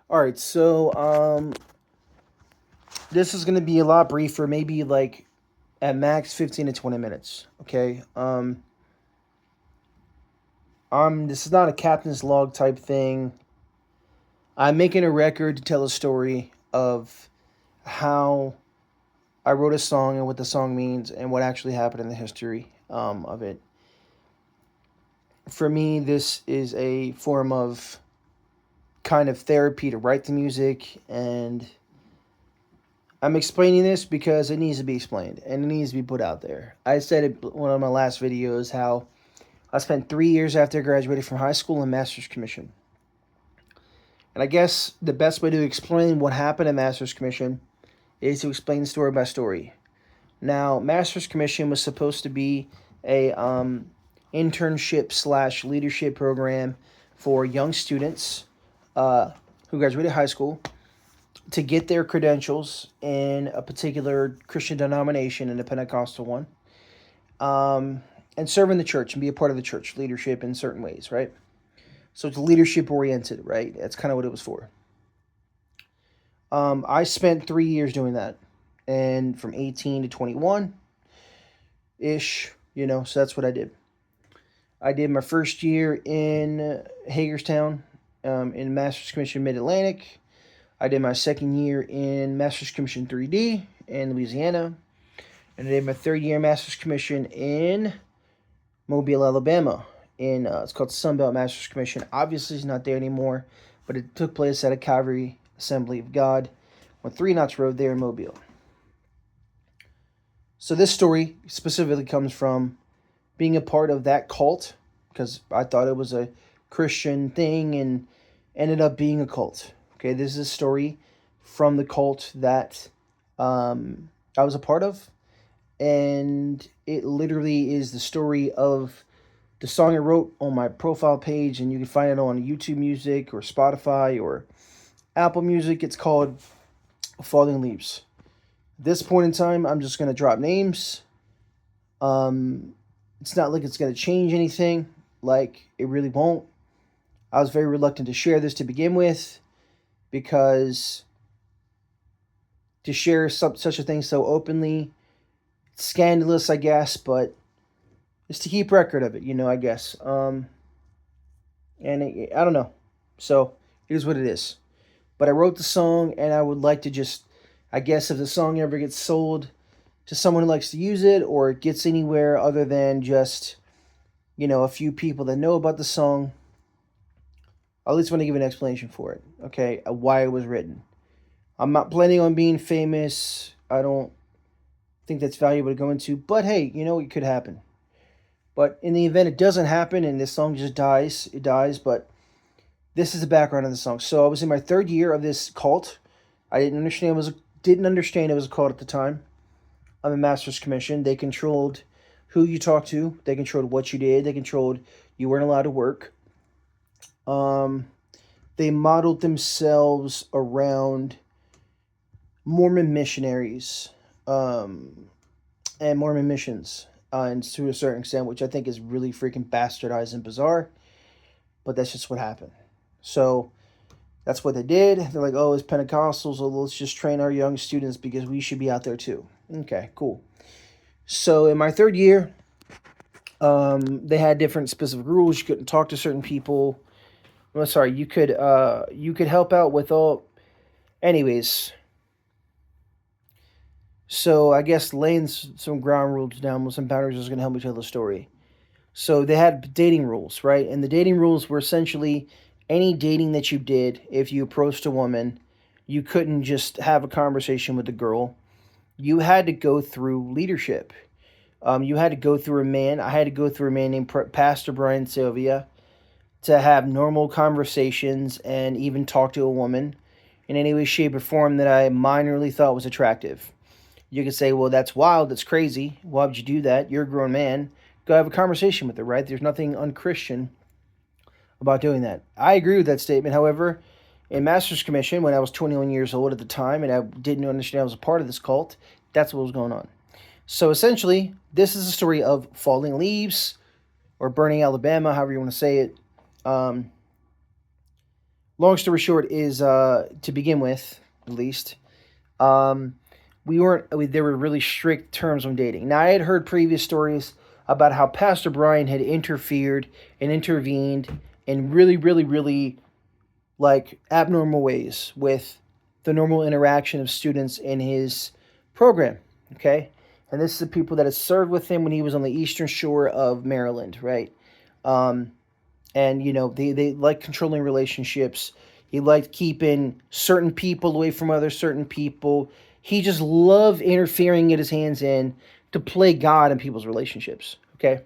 All right, so this is gonna be a lot briefer, maybe like at max 15 to 20 minutes. Okay. This is not a captain's log type thing. I'm making a record to tell a story of how I wrote a song and what the song means and what actually happened in the history of it. For me, this is a form of kind of therapy to write the music, and I'm explaining this because it needs to be explained and it needs to be put out there. I said it in one of my last videos how I spent 3 years after I graduated from high school in Master's Commission. And I guess the best way to explain what happened in Master's Commission is to explain story by story. Now, Master's Commission was supposed to be a internship slash leadership program for young students who graduated high school to get their credentials in a particular Christian denomination and a Pentecostal one, and serve in the church and be a part of the church leadership in certain ways, right? So it's leadership oriented, right? That's kind of what it was for. I spent 3 years doing that, and from 18 to 21 ish, so that's what I did. I did my first year in Hagerstown in Master's Commission Mid Atlantic. I did my second year in Master's Commission 3D in Louisiana. And I did my third year Master's Commission in Mobile, Alabama. It's called Sunbelt Master's Commission. Obviously, it's not there anymore, but it took place at a Calvary Assembly of God on Three Knots Road there in Mobile. So this story specifically comes from being a part of that cult, because I thought it was a Christian thing and ended up being a cult. Okay, this is a story from the cult that I was a part of, and it literally is the story of the song I wrote on my profile page, and you can find it on YouTube Music or Spotify or Apple Music. It's called Falling Leaves. At this point in time, I'm just going to drop names. It's not like it's going to change anything. Like, it really won't. I was very reluctant to share this to begin with because to share such a thing so openly, it's scandalous, I guess, but just to keep record of it, I guess. I don't know. So, here's what it is. But I wrote the song, and I would like to just, I guess, if the song ever gets sold to someone who likes to use it, or it gets anywhere other than just, a few people that know about the song, I at least want to give an explanation for it, okay, why it was written. I'm not planning on being famous. I don't think that's valuable to go into, but hey, it could happen. But in the event it doesn't happen and this song just dies, it dies, but this is the background of the song. So I was in my third year of this cult. I didn't understand it was a cult at the time. I'm a Master's Commission. They controlled who you talked to. They controlled what you did. They controlled you weren't allowed to work. They modeled themselves around Mormon missionaries and Mormon missions, and to a certain extent, which I think is really freaking bastardized and bizarre. But that's just what happened. So that's what they did. They're like, oh, it's Pentecostals, so let's just train our young students because we should be out there too. Okay, cool. So in my third year, they had different specific rules. You couldn't talk to certain people. Well, sorry, you could help out with all. Anyways, so I guess laying some ground rules down with some boundaries is going to help me tell the story. So they had dating rules, right? And the dating rules were essentially any dating that you did, if you approached a woman, you couldn't just have a conversation with the girl. You had to go through leadership. You had to go through a man. I had to go through a man named Pastor Brian Sylvia to have normal conversations and even talk to a woman in any way, shape, or form that I minorly thought was attractive. You could say, well, that's wild, that's crazy. Why would you do that? You're a grown man. Go have a conversation with her, right? There's nothing unchristian about doing that. I agree with that statement. However, in Master's Commission, when I was 21 years old at the time and I didn't understand I was a part of this cult, that's what was going on. So essentially, this is a story of falling leaves or burning Alabama, however you want to say it. Long story short is, to begin with, at least, um, we weren't. There were really strict terms on dating. Now, I had heard previous stories about how Pastor Brian had interfered and intervened in really, really, really like abnormal ways with the normal interaction of students in his program. Okay, and this is the people that had served with him when he was on the eastern shore of Maryland, right? Um, and they like controlling relationships. He liked keeping certain people away from other certain people. He just loved interfering, get his hands in to play God in people's relationships. Okay,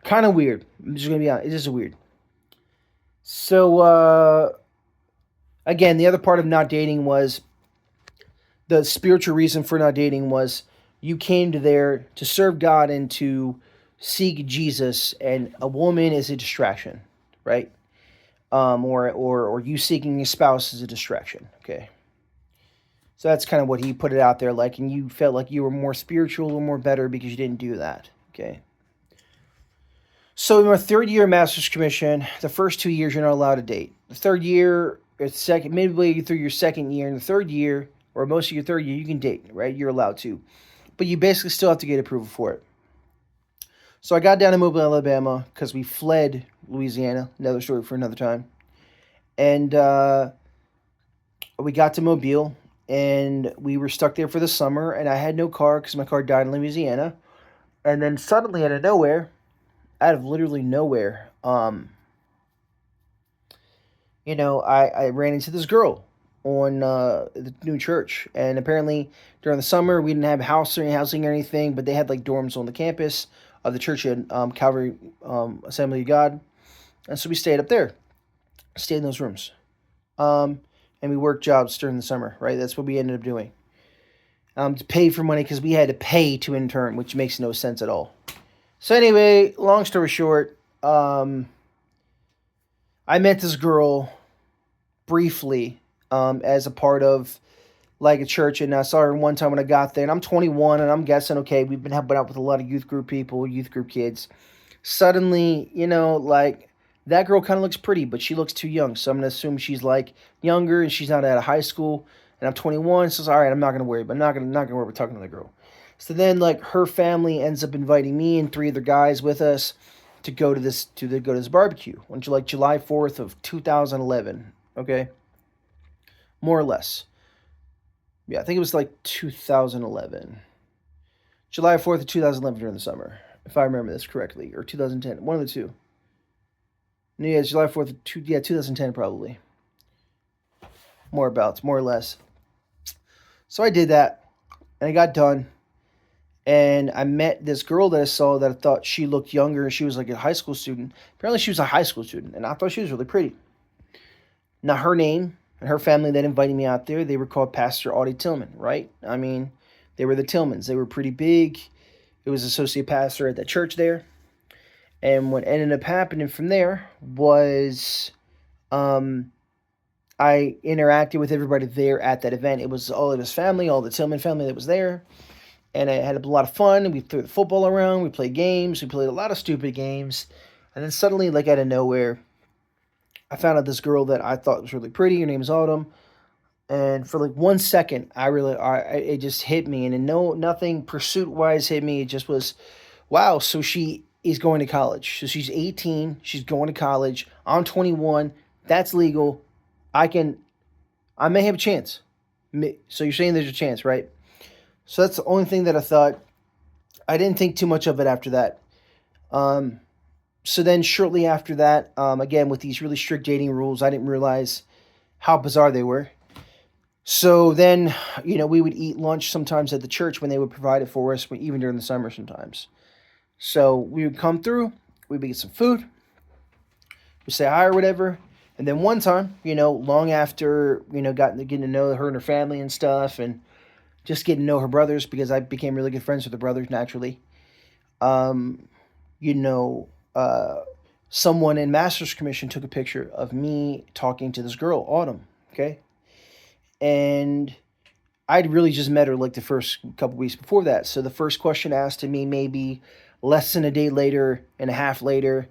kind of weird. I'm just gonna be honest. It's just weird. So again, the other part of not dating was the spiritual reason for not dating was you came to there to serve God and to seek Jesus, and a woman is a distraction, right? Or you seeking a spouse is a distraction. Okay, so that's kind of what he put it out there like, and you felt like you were more spiritual or more better because you didn't do that. Okay, so in our third year master's commission, the first 2 years you're not allowed to date. The third year, midway through your second year, in the third year or most of your third year, you can date, right? You're allowed to, but you basically still have to get approval for it. So I got down to Mobile, Alabama, because we fled Louisiana. Another story for another time. And we got to Mobile, and we were stuck there for the summer. And I had no car because my car died in Louisiana. And then suddenly, out of literally nowhere, I ran into this girl on the new church. And apparently, during the summer, we didn't have housing or anything, but they had like dorms on the campus of the church at Calvary Assembly of God. And so we stayed up there, stayed in those rooms. And we worked jobs during the summer, right? That's what we ended up doing. To pay for money because we had to pay to intern, which makes no sense at all. So anyway, long story short, I met this girl briefly as a part of like a church, and I saw her one time when I got there. And I'm 21, and I'm guessing, okay, we've been helping out with a lot of youth group people, youth group kids. Suddenly, like that girl kind of looks pretty, but she looks too young. So I'm gonna assume she's like younger and she's not out of high school. And I'm 21, so all right, I'm not gonna worry, but not gonna worry about talking to the girl. So then, like, her family ends up inviting me and three other guys with us to go to this barbecue on July 4th of 2011. Okay, more or less. Yeah, I think it was like 2011, July 4th of 2011 during the summer, if I remember this correctly, or 2010, one of the two. No, yeah, it's July 4th, 2010 probably. More or less. So I did that, and I got done, and I met this girl that I saw that I thought she looked younger. She was like a high school student. Apparently, she was a high school student, and I thought she was really pretty. Now, her name and her family that invited me out there, they were called Pastor Audie Tillman, right? I mean, they were the Tillmans. They were pretty big. It was associate pastor at that church there. And what ended up happening from there was I interacted with everybody there at that event. It was all of his family, all the Tillman family that was there. And I had a lot of fun. We threw the football around. We played games. We played a lot of stupid games. And then suddenly, like out of nowhere, I found out this girl that I thought was really pretty. Her name is Autumn. And for like 1 second, it just hit me. And nothing pursuit wise hit me. It just was, wow. So she is going to college. So she's 18. She's going to college. I'm 21. That's legal. I may have a chance. So you're saying there's a chance, right? So that's the only thing that I thought. I didn't think too much of it after that. So then shortly after that, again, with these really strict dating rules, I didn't realize how bizarre they were. So then, we would eat lunch sometimes at the church when they would provide it for us, even during the summer sometimes. So we would come through, we would get some food, we say hi or whatever. And then one time, long after, getting to know her and her family and stuff, and just getting to know her brothers, because I became really good friends with the brothers naturally. Um, you know, Someone in Master's Commission took a picture of me talking to this girl, Autumn, okay? And I'd really just met her like the first couple weeks before that. So the first question asked to me maybe less than a day later and a half later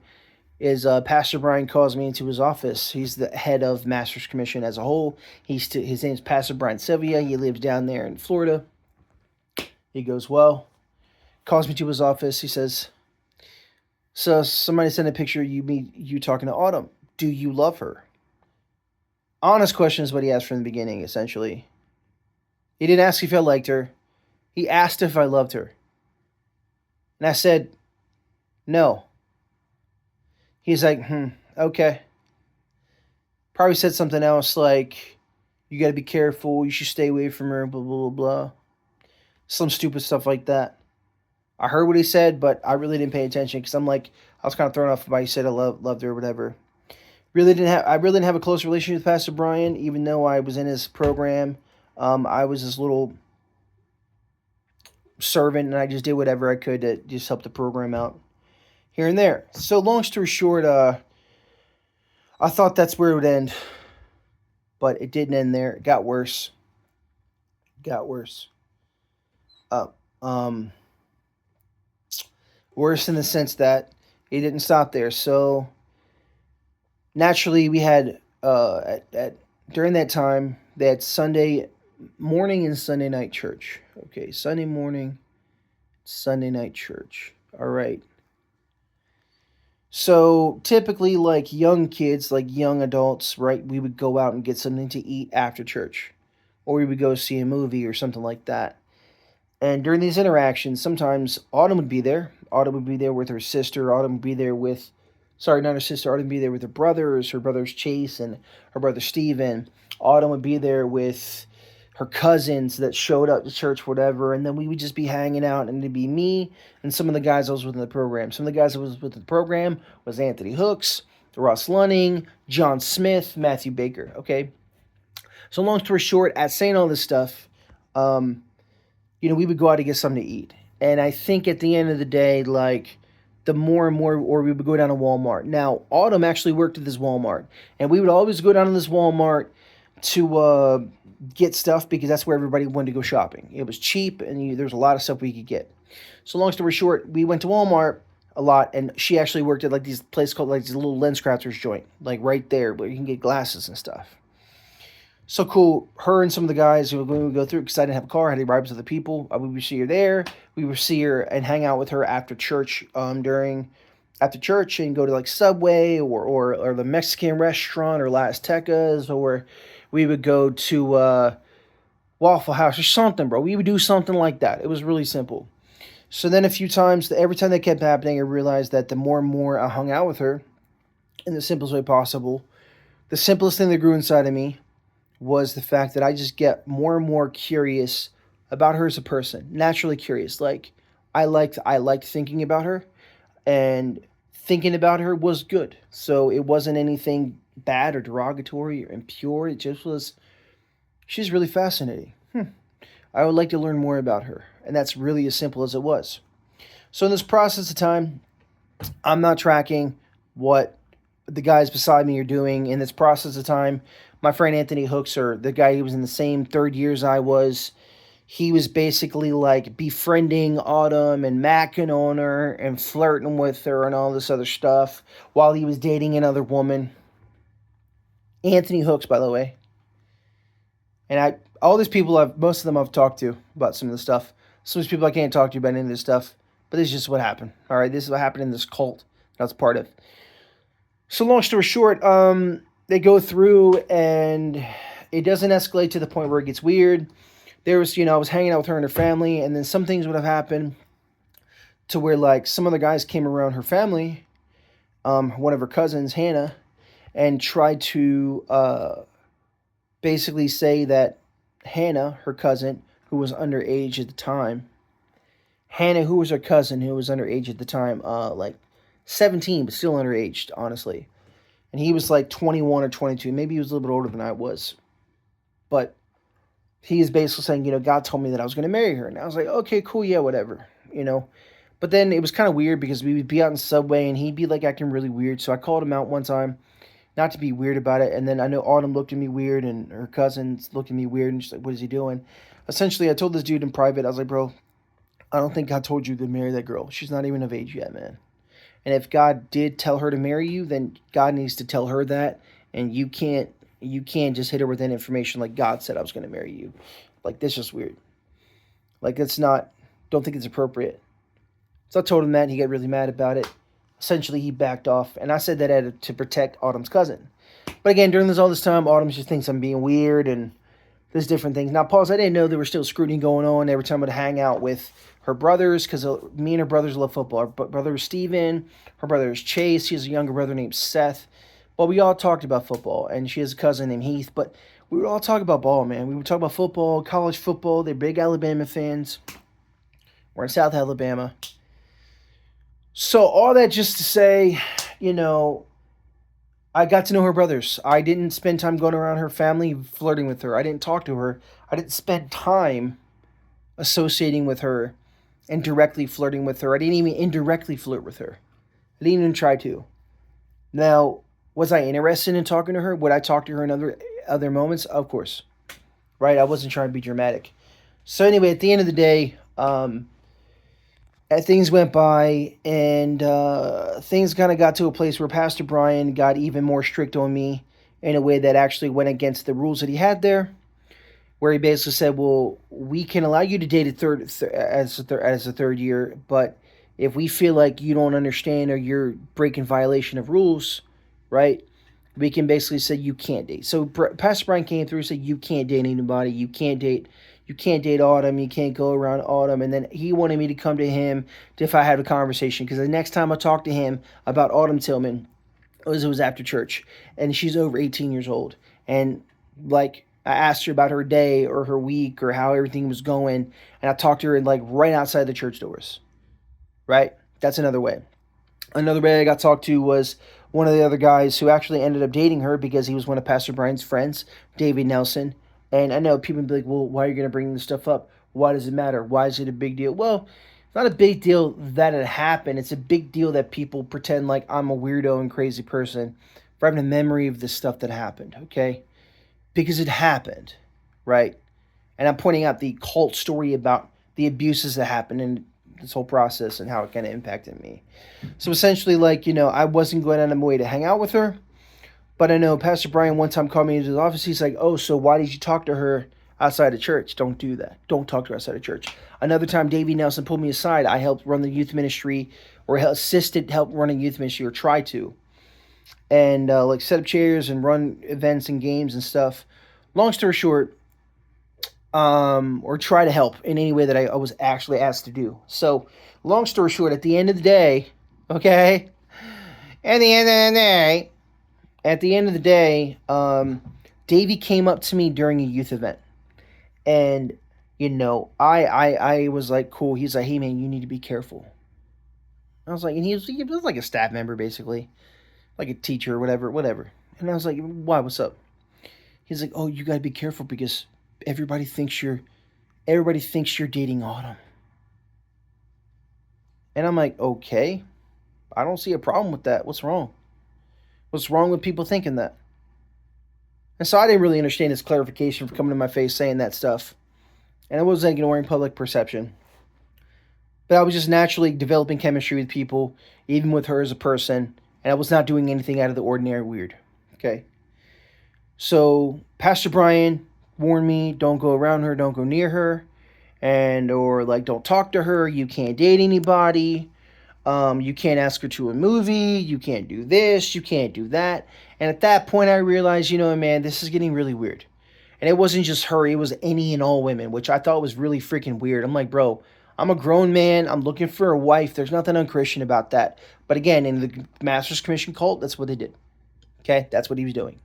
is Pastor Brian calls me into his office. He's the head of Masters Commission as a whole. His name's Pastor Brian Sylvia. He lives down there in Florida. He goes, well, calls me to his office. He says, so somebody sent a picture of you talking to Autumn. Do you love her? Honest question is what he asked from the beginning, essentially. He didn't ask if I liked her. He asked if I loved her. And I said, no. He's like, okay. Probably said something else like, you gotta be careful, you should stay away from her, blah, blah, blah, blah. Some stupid stuff like that. I heard what he said, but I really didn't pay attention because I was kind of thrown off by he said I loved her or whatever. I really didn't have a close relationship with Pastor Brian, even though I was in his program. I was his little servant, and I just did whatever I could to just help the program out here and there. So long story short, I thought that's where it would end, but it didn't end there. It got worse. Uh, um, Worse in the sense that it didn't stop there. So naturally, we had during that time they had Sunday morning and Sunday night church. Okay, Sunday morning, Sunday night church. All right. So typically, like young kids, like young adults, right? We would go out and get something to eat after church, or we would go see a movie or something like that. And during these interactions, sometimes Autumn would be there. Autumn would be there with her sister. Autumn would be there with, sorry, not her sister. Autumn would be there with her brothers. Her brothers Chase and her brother Steven. Autumn would be there with her cousins that showed up to church, whatever. And then we would just be hanging out, and it'd be me and some of the guys I was with in the program. Some of the guys I was with in the program was Anthony Hooks, Ross Lunning, John Smith, Matthew Baker. Okay. So long story short, at saying all this stuff, we would go out to get something to eat. And I think at the end of the day, like the more and more, or we would go down to Walmart. Now, Autumn actually worked at this Walmart, and we would always go down to this Walmart to get stuff because that's where everybody wanted to go shopping. It was cheap, and there's a lot of stuff we could get. So long story short, we went to Walmart a lot, and she actually worked at like these place called like this little lens crafters joint, like right there where you can get glasses and stuff. So cool. Her and some of the guys who we would go through, because I didn't have a car, I had to ride with other people. We would see her there. We would see her and hang out with her after church. After church, and go to like Subway or the Mexican restaurant or Las Tecas, or we would go to Waffle House or something, bro. We would do something like that. It was really simple. So then a few times, every time that kept happening, I realized that the more and more I hung out with her, in the simplest way possible, the simplest thing that grew inside of me was the fact that I just get more and more curious about her as a person. Naturally curious. Like I liked thinking about her, and thinking about her was good. So it wasn't anything bad or derogatory or impure. It just was, she's really fascinating. I would like to learn more about her. And that's really as simple as it was. So in this process of time, I'm not tracking what the guys beside me are doing. In this process of time, my friend Anthony Hooks, or the guy who was in the same third year as I was, he was basically like befriending Autumn and macking on her and flirting with her and all this other stuff while he was dating another woman. Anthony Hooks, by the way. And all these people, most of them I've talked to about some of this stuff. Some of these people I can't talk to about any of this stuff, but this is just what happened. All right, this is what happened in this cult that I was part of. So long story short, they go through, and it doesn't escalate to the point where it gets weird. There was, I was hanging out with her and her family, and then some things would have happened to where, like, some other guys came around her family, one of her cousins, Hannah, and tried to basically say that Hannah, her cousin, who was underage at the time, Hannah, who was her cousin, who was underage at the time, like 17, but still underage, honestly. And he was like 21 or 22. Maybe he was a little bit older than I was. But he is basically saying, God told me that I was going to marry her. And I was like, okay, cool, yeah, whatever, But then it was kind of weird because we would be out in Subway, and he'd be like acting really weird. So I called him out one time, not to be weird about it. And then I know Autumn looked at me weird, and her cousins looked at me weird, and she's like, what is he doing? Essentially, I told this dude in private, I was like, bro, I don't think God told you to marry that girl. She's not even of age yet, man. And if God did tell her to marry you, then God needs to tell her that, and you can't just hit her with that information like God said I was going to marry you. Like, that's just weird. Like, that's not. Don't think it's appropriate. So I told him that. He got really mad about it. Essentially, he backed off, and I said that to protect Autumn's cousin. But again, during all this time, Autumn just thinks I'm being weird, and there's different things. Now, pause. I didn't know there was still scrutiny going on every time I'd hang out with her brothers, because me and her brothers love football. Her brother is Steven. Her brother is Chase. She has a younger brother named Seth. But we all talked about football, and she has a cousin named Heath. But we would all talk about ball, man. We would talk about football, college football. They're big Alabama fans. We're in South Alabama. So all that just to say, you know, I got to know her brothers. I didn't spend time going around her family flirting with her. I didn't talk to her. I didn't spend time associating with her and directly flirting with her. I didn't even indirectly flirt with her. I didn't even try to. Now, was I interested in talking to her? Would I talk to her in other moments? Of course. Right? I wasn't trying to be dramatic. So anyway, at the end of the day, things went by, and things kind of got to a place where Pastor Brian got even more strict on me in a way that actually went against the rules that he had there, where he basically said, well, we can allow you to date as a third year, but if we feel like you don't understand or you're breaking violation of rules, right, we can basically say you can't date. So Pastor Brian came through and said, you can't date anybody, you can't date Autumn, you can't go around Autumn. And then he wanted me to come to him if I had a conversation, because the next time I talked to him about Autumn Tillman, it was after church, and she's over 18 years old. And like, I asked her about her day or her week or how everything was going, and I talked to her like right outside the church doors. Right? That's another way. Another way I got talked to was one of the other guys who actually ended up dating her because he was one of Pastor Brian's friends, David Nelson. And I know people be like, well, why are you going to bring this stuff up? Why does it matter? Why is it a big deal? Well, it's not a big deal that it happened. It's a big deal that people pretend like I'm a weirdo and crazy person for having a memory of this stuff that happened, okay? Because it happened, right? And I'm pointing out the cult story about the abuses that happened in this whole process and how it kind of impacted me. So essentially, like, I wasn't going out of my way to hang out with her. But I know Pastor Brian one time called me into his office. He's like, oh, so why did you talk to her outside of church? Don't do that. Don't talk to her outside of church. Another time, Davey Nelson pulled me aside. I helped run the youth ministry, or help running youth ministry, or try to. And like set up chairs and run events and games and stuff. Long story short, or try to help in any way that I was actually asked to do. So, long story short, at the end of the day, okay, at the end of the day, Davey came up to me during a youth event, and I was like, cool. He's like, hey man, you need to be careful. I was like, and he was like a staff member basically, like a teacher or whatever. And I was like, why? What's up? He's like, oh, you gotta be careful because everybody thinks you're dating Autumn. And I'm like, okay, I don't see a problem with that. What's wrong? What's wrong with people thinking that? And so I didn't really understand his clarification for coming to my face saying that stuff. And I wasn't ignoring public perception. But I was just naturally developing chemistry with people, even with her as a person. And I was not doing anything out of the ordinary weird. Okay? So Pastor Brian warned me, don't go around her, don't go near her. Or like, don't talk to her. You can't date anybody. You can't ask her to a movie. You can't do this. You can't do that. And at that point, I realized, man, this is getting really weird. And it wasn't just her. It was any and all women, which I thought was really freaking weird. I'm like, bro, I'm a grown man. I'm looking for a wife. There's nothing unchristian about that. But again, in the Master's Commission cult, that's what they did. Okay? That's what he was doing.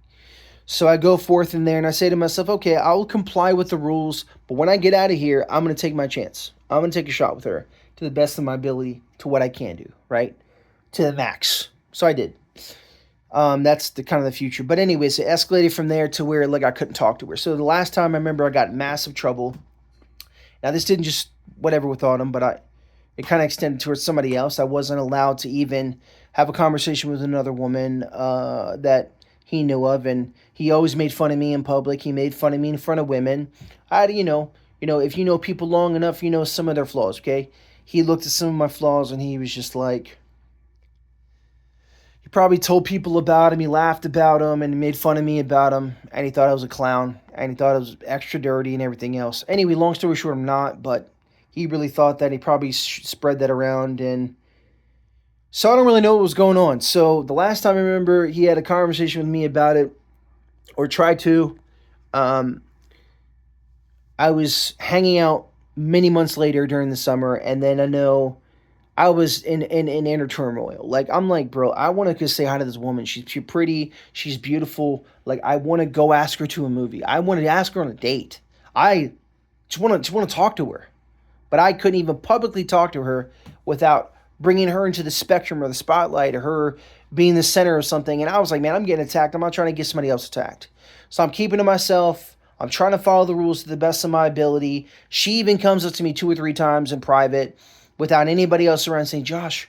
So I go forth in there and I say to myself, okay, I'll comply with the rules. But when I get out of here, I'm going to take my chance. I'm going to take a shot with her to the best of my ability, to what I can do, right? To the max. So I did. That's the kind of the future. But anyways, it escalated from there to where like I couldn't talk to her. So the last time I remember I got in massive trouble. Now this didn't just whatever with Autumn, but it kind of extended towards somebody else. I wasn't allowed to even have a conversation with another woman that he knew of, and he always made fun of me in public. He made fun of me in front of women. If you know people long enough, you know some of their flaws, okay? He looked at some of my flaws and he was just like, He probably told people about him. He laughed about him and made fun of me about him. And he thought I was a clown. And he thought I was extra dirty and everything else. Anyway, long story short, I'm not. But he really thought that. He probably spread that around. And so I don't really know what was going on. So the last time I remember he had a conversation with me about it, or tried to, um, I was hanging out many months later during the summer. And then I know I was in inner turmoil. Like, I'm like, bro, I want to just say hi to this woman. She's pretty. She's beautiful. Like, I want to go ask her to a movie. I wanted to ask her on a date. I just want to talk to her, but I couldn't even publicly talk to her without bringing her into the spectrum or the spotlight, or her being the center of something. And I was like, man, I'm getting attacked. I'm not trying to get somebody else attacked. So I'm keeping to myself. I'm trying to follow the rules to the best of my ability. She even comes up to me 2 or 3 times in private without anybody else around saying, Josh,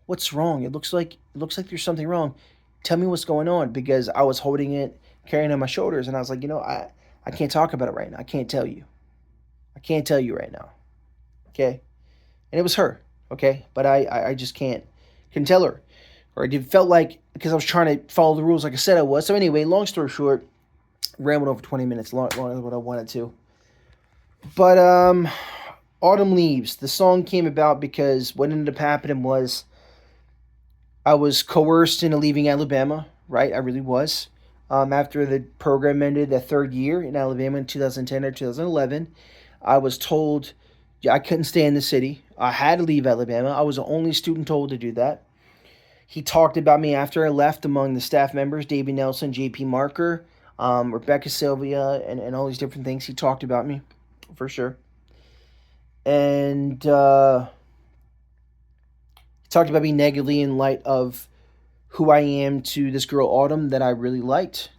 what's wrong? It looks like there's something wrong. Tell me what's going on, because I was holding it, carrying it on my shoulders, and I was like, I can't talk about it right now. I can't tell you. I can't tell you right now. Okay? And it was her, okay? But I just couldn't tell her. Or it felt like, because I was trying to follow the rules like I said I was. So anyway, long story short, rambled over 20 minutes, longer than what I wanted to. But Autumn Leaves, the song came about because what ended up happening was I was coerced into leaving Alabama, right? I really was. After the program ended, that third year in Alabama in 2010 or 2011, I was told I couldn't stay in the city. I had to leave Alabama. I was the only student told to do that. He talked about me after I left among the staff members, Davey Nelson, JP Marker, Rebecca Sylvia, and all these different things. He talked about me, for sure. And he talked about me negatively in light of who I am to this girl, Autumn, that I really liked,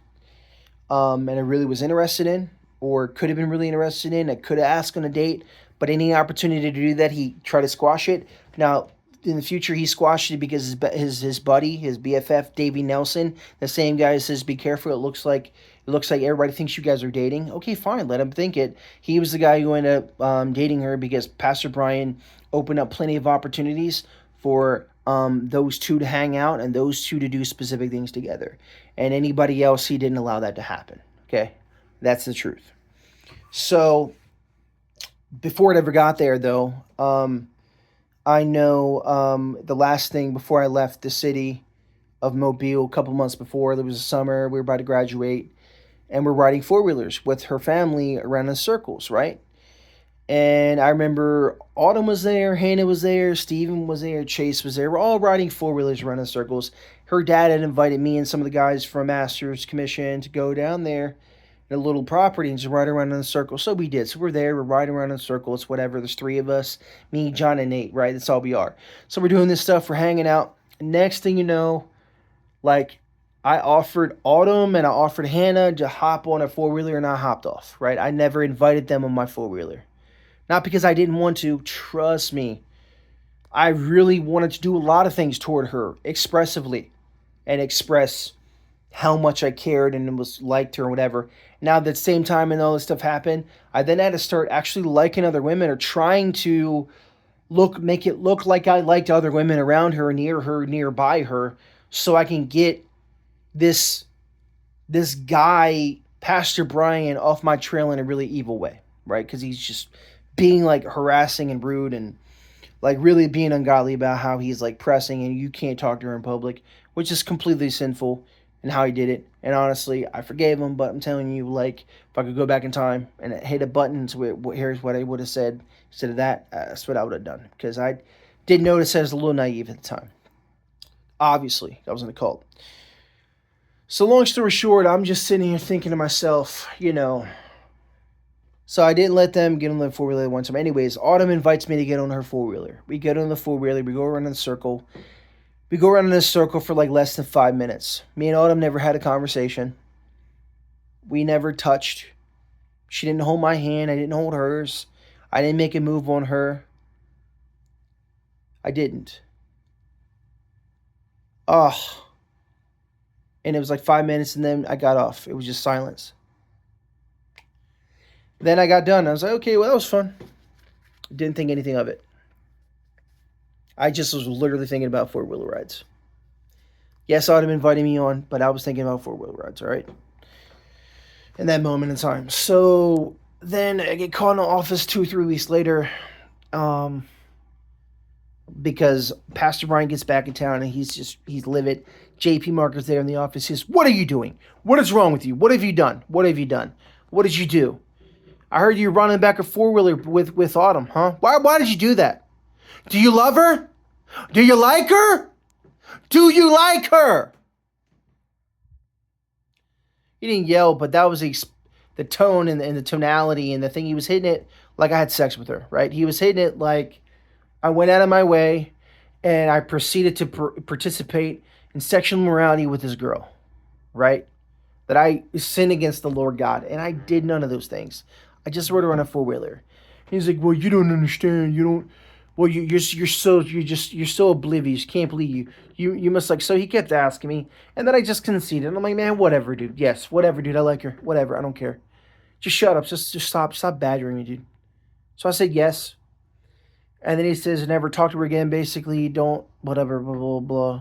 and I really was interested in, or could have been really interested in. I could have asked on a date, but any opportunity to do that, he tried to squash it. Now, in the future, he squashed it because his buddy, his BFF, Davey Nelson, the same guy who says, "Be careful. It looks like everybody thinks you guys are dating." Okay, fine. Let him think it. He was the guy who ended up dating her because Pastor Brian opened up plenty of opportunities for those two to hang out and those two to do specific things together. And anybody else, he didn't allow that to happen. Okay, that's the truth. So before it ever got there, though, I know the last thing before I left the city of Mobile, a couple months before, there was a summer, we were about to graduate, and we're riding four wheelers with her family around in circles, right? And I remember Autumn was there, Hannah was there, Steven was there, Chase was there. We're all riding four wheelers around in circles. Her dad had invited me and some of the guys from Masters Commission to go down there in a little property and just ride around in a circle. So we did. So we're there, we're riding around in a circle. It's whatever. There's three of us, me, John, and Nate, right? That's all we are. So we're doing this stuff, we're hanging out. Next thing you know, like, I offered Autumn and I offered Hannah to hop on a four wheeler, and I hopped off, right? I never invited them on my four wheeler. Not because I didn't want to, trust me. I really wanted to do a lot of things toward her expressively and express how much I cared and was liked her or whatever. Now, at the same time, and all this stuff happened, I then had to start actually liking other women, or trying to make it look like I liked other women around her, near her, nearby her, so I can get this guy, Pastor Brian, off my trail in a really evil way, right? Because he's just being like harassing and rude, and like really being ungodly about how he's like pressing and you can't talk to her in public, which is completely sinful and how he did it. And honestly, I forgave him, but I'm telling you, like, if I could go back in time and hit a button, so here's what I would have said instead of that, that's what I would have done. Because I did notice I was a little naive at the time. Obviously, I was in a cult. So long story short, I'm just sitting here thinking to myself, so I didn't let them get on the four-wheeler one time. Anyways, Autumn invites me to get on her four-wheeler. We get on the four-wheeler, we go around in a circle. We go around in a circle for like less than 5 minutes. Me and Autumn never had a conversation. We never touched. She didn't hold my hand. I didn't hold hers. I didn't make a move on her. I didn't. Oh. And it was like 5 minutes, and then I got off. It was just silence. Then I got done. I was like, okay, well, that was fun. Didn't think anything of it. I just was literally thinking about four-wheeler rides. Yes, Autumn invited me on, but I was thinking about four-wheel rides, all right? In that moment in time. So then I get called in the office 2 or 3 weeks later, um, because Pastor Brian gets back in town and he's livid. JP Marker's there in the office. He says, "What are you doing? What is wrong with you? What have you done? What have you done? What did you do? I heard you running back a four-wheeler with Autumn, huh? Why did you do that? Do you love her? Do you like her? Do you like her?" He didn't yell, but that was the tone and the tonality and the thing. He was hitting it like I had sex with her, right? He was hitting it like I went out of my way and I proceeded to participate in sexual morality with this girl, right? That I sinned against the Lord God, and I did none of those things. I just rode her on a four-wheeler. He's like, "Well, you don't understand. You don't. Well, you're so oblivious. Can't believe you must like." So he kept asking me, and then I just conceded. I'm like, "Man, whatever, dude. Yes, whatever, dude. I like her. Whatever. I don't care. Just shut up. Just stop badgering me, dude." So I said yes, and then he says, "Never talk to her again. Basically, don't whatever, blah blah blah."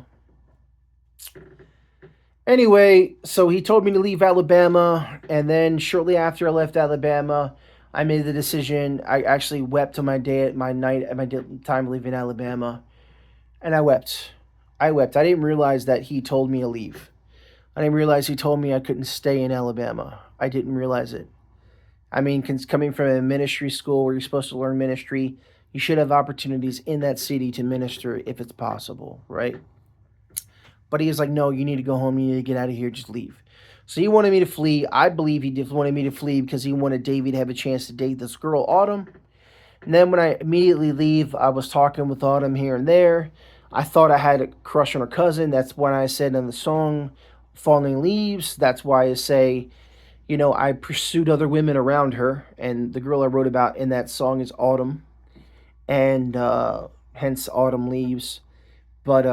Anyway, so he told me to leave Alabama, and then shortly after I left Alabama, I made the decision. I actually wept on my time leaving Alabama, and I wept. I wept. I didn't realize that he told me to leave. I didn't realize he told me I couldn't stay in Alabama. I didn't realize it. I mean, coming from a ministry school where you're supposed to learn ministry, you should have opportunities in that city to minister if it's possible, right? But he was like, "No, you need to go home. You need to get out of here. Just leave." So he wanted me to flee. I believe he just wanted me to flee because he wanted Davey to have a chance to date this girl, Autumn. And then when I immediately leave, I was talking with Autumn here and there. I thought I had a crush on her cousin. That's when I said in the song, Falling Leaves. That's why I say, I pursued other women around her. And the girl I wrote about in that song is Autumn. And hence Autumn Leaves. But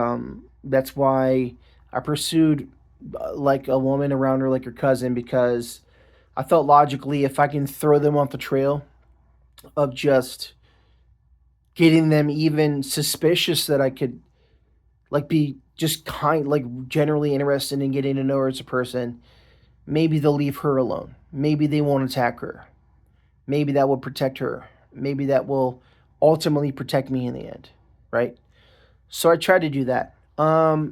that's why I pursued like a woman around her, like her cousin, because I felt logically if I can throw them off the trail of just getting them even suspicious that I could like be just like generally interested in getting to know her as a person, maybe they'll leave her alone. Maybe they won't attack her. Maybe that will protect her. Maybe that will ultimately protect me in the end, right? So I tried to do that. I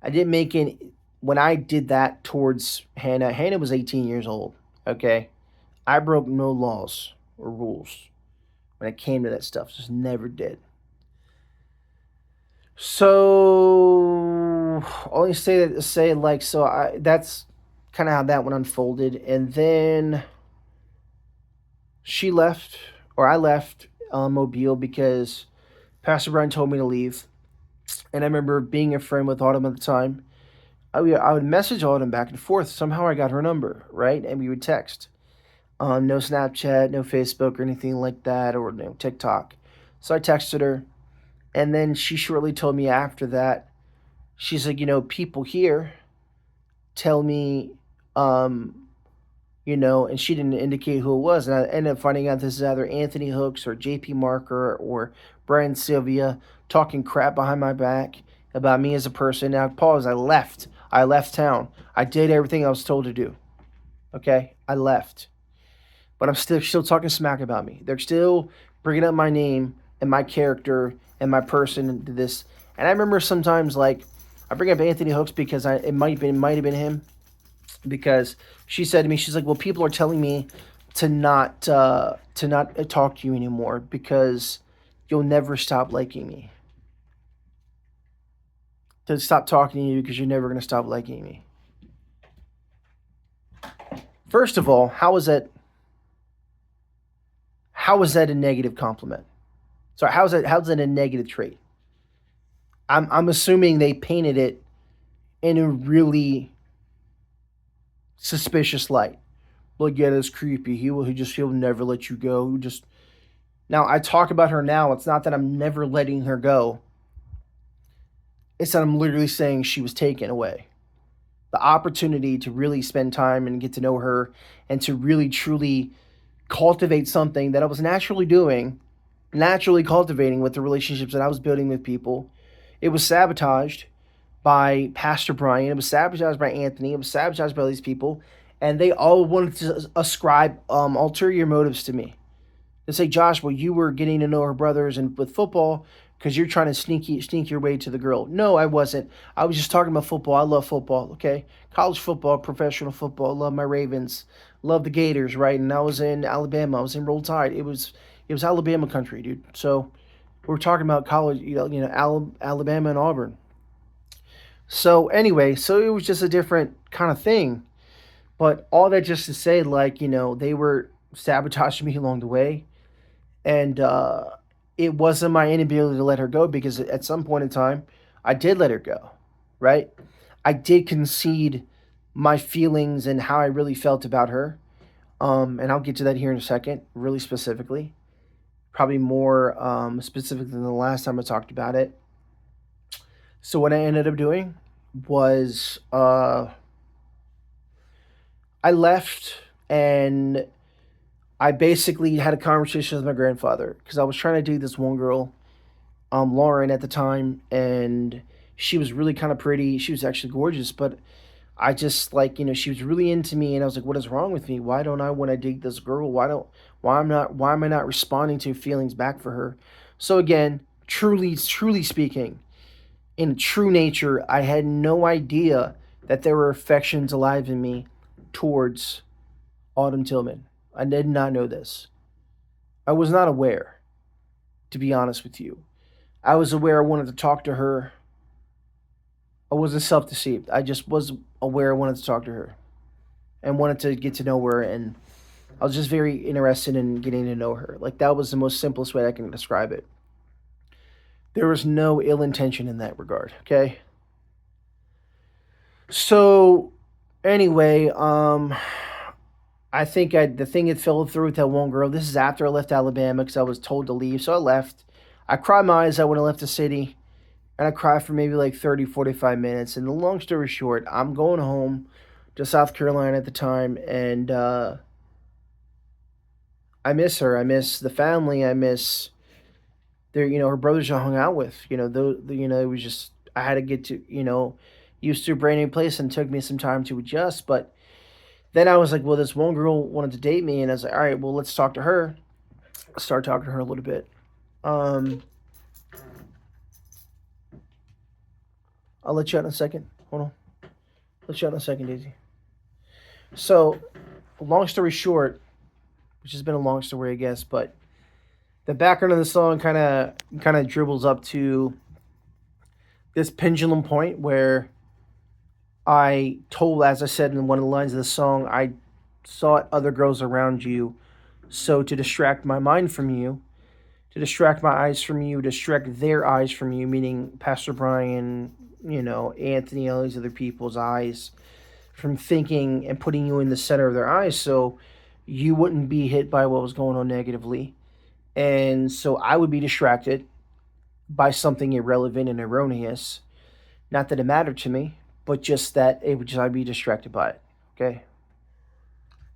didn't make any. When I did that towards Hannah, Hannah was 18 years old. Okay, I broke no laws or rules when it came to that stuff. Just never did. So only say like so. That's kind of how that one unfolded, and then she left, or I left Mobile because Pastor Brian told me to leave. And I remember being a friend with Autumn at the time. I would message Autumn back and forth. Somehow I got her number, right? And we would text. No Snapchat, no Facebook or anything like that, or no TikTok. So I texted her. And then she shortly told me after that, she's like, people here tell me, and she didn't indicate who it was. And I ended up finding out this is either Anthony Hooks or JP Marker or Brian Sylvia talking crap behind my back about me as a person. Now, pause. I left. I left town. I did everything I was told to do. Okay? I left. But I'm still talking smack about me. They're still bringing up my name and my character and my person into this. And I remember sometimes, like, I bring up Anthony Hooks because it might have been him, because she said to me, she's like, "Well, people are telling me to not talk to you anymore because you'll never stop liking me. To stop talking to you because you're never going to stop liking me." First of all, how is that a negative compliment? Sorry, how's that a negative trait? I'm assuming they painted it in a really suspicious light. Like, yeah, that's creepy. He'll never let you go. Just now, I talk about her now. It's not that I'm never letting her go. It's that I'm literally saying she was taken away. The opportunity to really spend time and get to know her and to really truly cultivate something that I was naturally cultivating with the relationships that I was building with people. It was sabotaged by Pastor Brian. It was sabotaged by Anthony. It was sabotaged by these people, and they all wanted to ascribe ulterior motives to me. They say, Josh, well, you were getting to know her brothers and with football because you're trying to sneak your way to the girl. No, I wasn't. I was just talking about football. I love football. Okay, college football, professional football. I love my Ravens. Love the Gators, right? And I was in Alabama. I was in Roll Tide. It was Alabama country, dude. So we're talking about college, Alabama and Auburn. So anyway, so it was just a different kind of thing. But all that just to say, like, they were sabotaging me along the way, and it wasn't my inability to let her go because at some point in time, I did let her go, right? I did concede my feelings and how I really felt about her, and I'll get to that here in a second, really specifically, probably more specific than the last time I talked about it. So what I ended up doing was I left and I basically had a conversation with my grandfather because I was trying to date this one girl, Lauren at the time, and she was really kind of pretty. She was actually gorgeous, but I just like she was really into me, and I was like, what is wrong with me? Why don't I want to date this girl? Why am I not responding to feelings back for her? So again, truly speaking, in true nature, I had no idea that there were affections alive in me towards Autumn Tillman. I did not know this. I was not aware, to be honest with you. I was aware I wanted to talk to her. I wasn't self deceived. I just was aware I wanted to talk to her and wanted to get to know her. And I was just very interested in getting to know her. Like, that was the most simplest way I can describe it. There was no ill intention in that regard, okay? So, anyway, I think the thing had fell through with that one girl. This is after I left Alabama because I was told to leave. So I left. I cried my eyes out when I left the city. And I cried for maybe like 30, 45 minutes. And the long story short, I'm going home to South Carolina at the time. And I miss her. I miss the family. I miss her brothers I hung out with. It was just, I had to get to, used to a brand new place and it took me some time to adjust. But then I was like, well, this one girl wanted to date me, and I was like, all right, well, let's talk to her. Start talking to her a little bit. I'll let you out in a second. Hold on. Let you out in a second, Daisy. So, long story short, which has been a long story, I guess, but the background of the song kind of dribbles up to this pendulum point where as I said in one of the lines of the song, I sought other girls around you. So to distract my mind from you, to distract my eyes from you, distract their eyes from you, meaning Pastor Brian, Anthony, all these other people's eyes from thinking and putting you in the center of their eyes so you wouldn't be hit by what was going on negatively. And so I would be distracted by something irrelevant and erroneous. Not that it mattered to me, but just that I'd be distracted by it. Okay.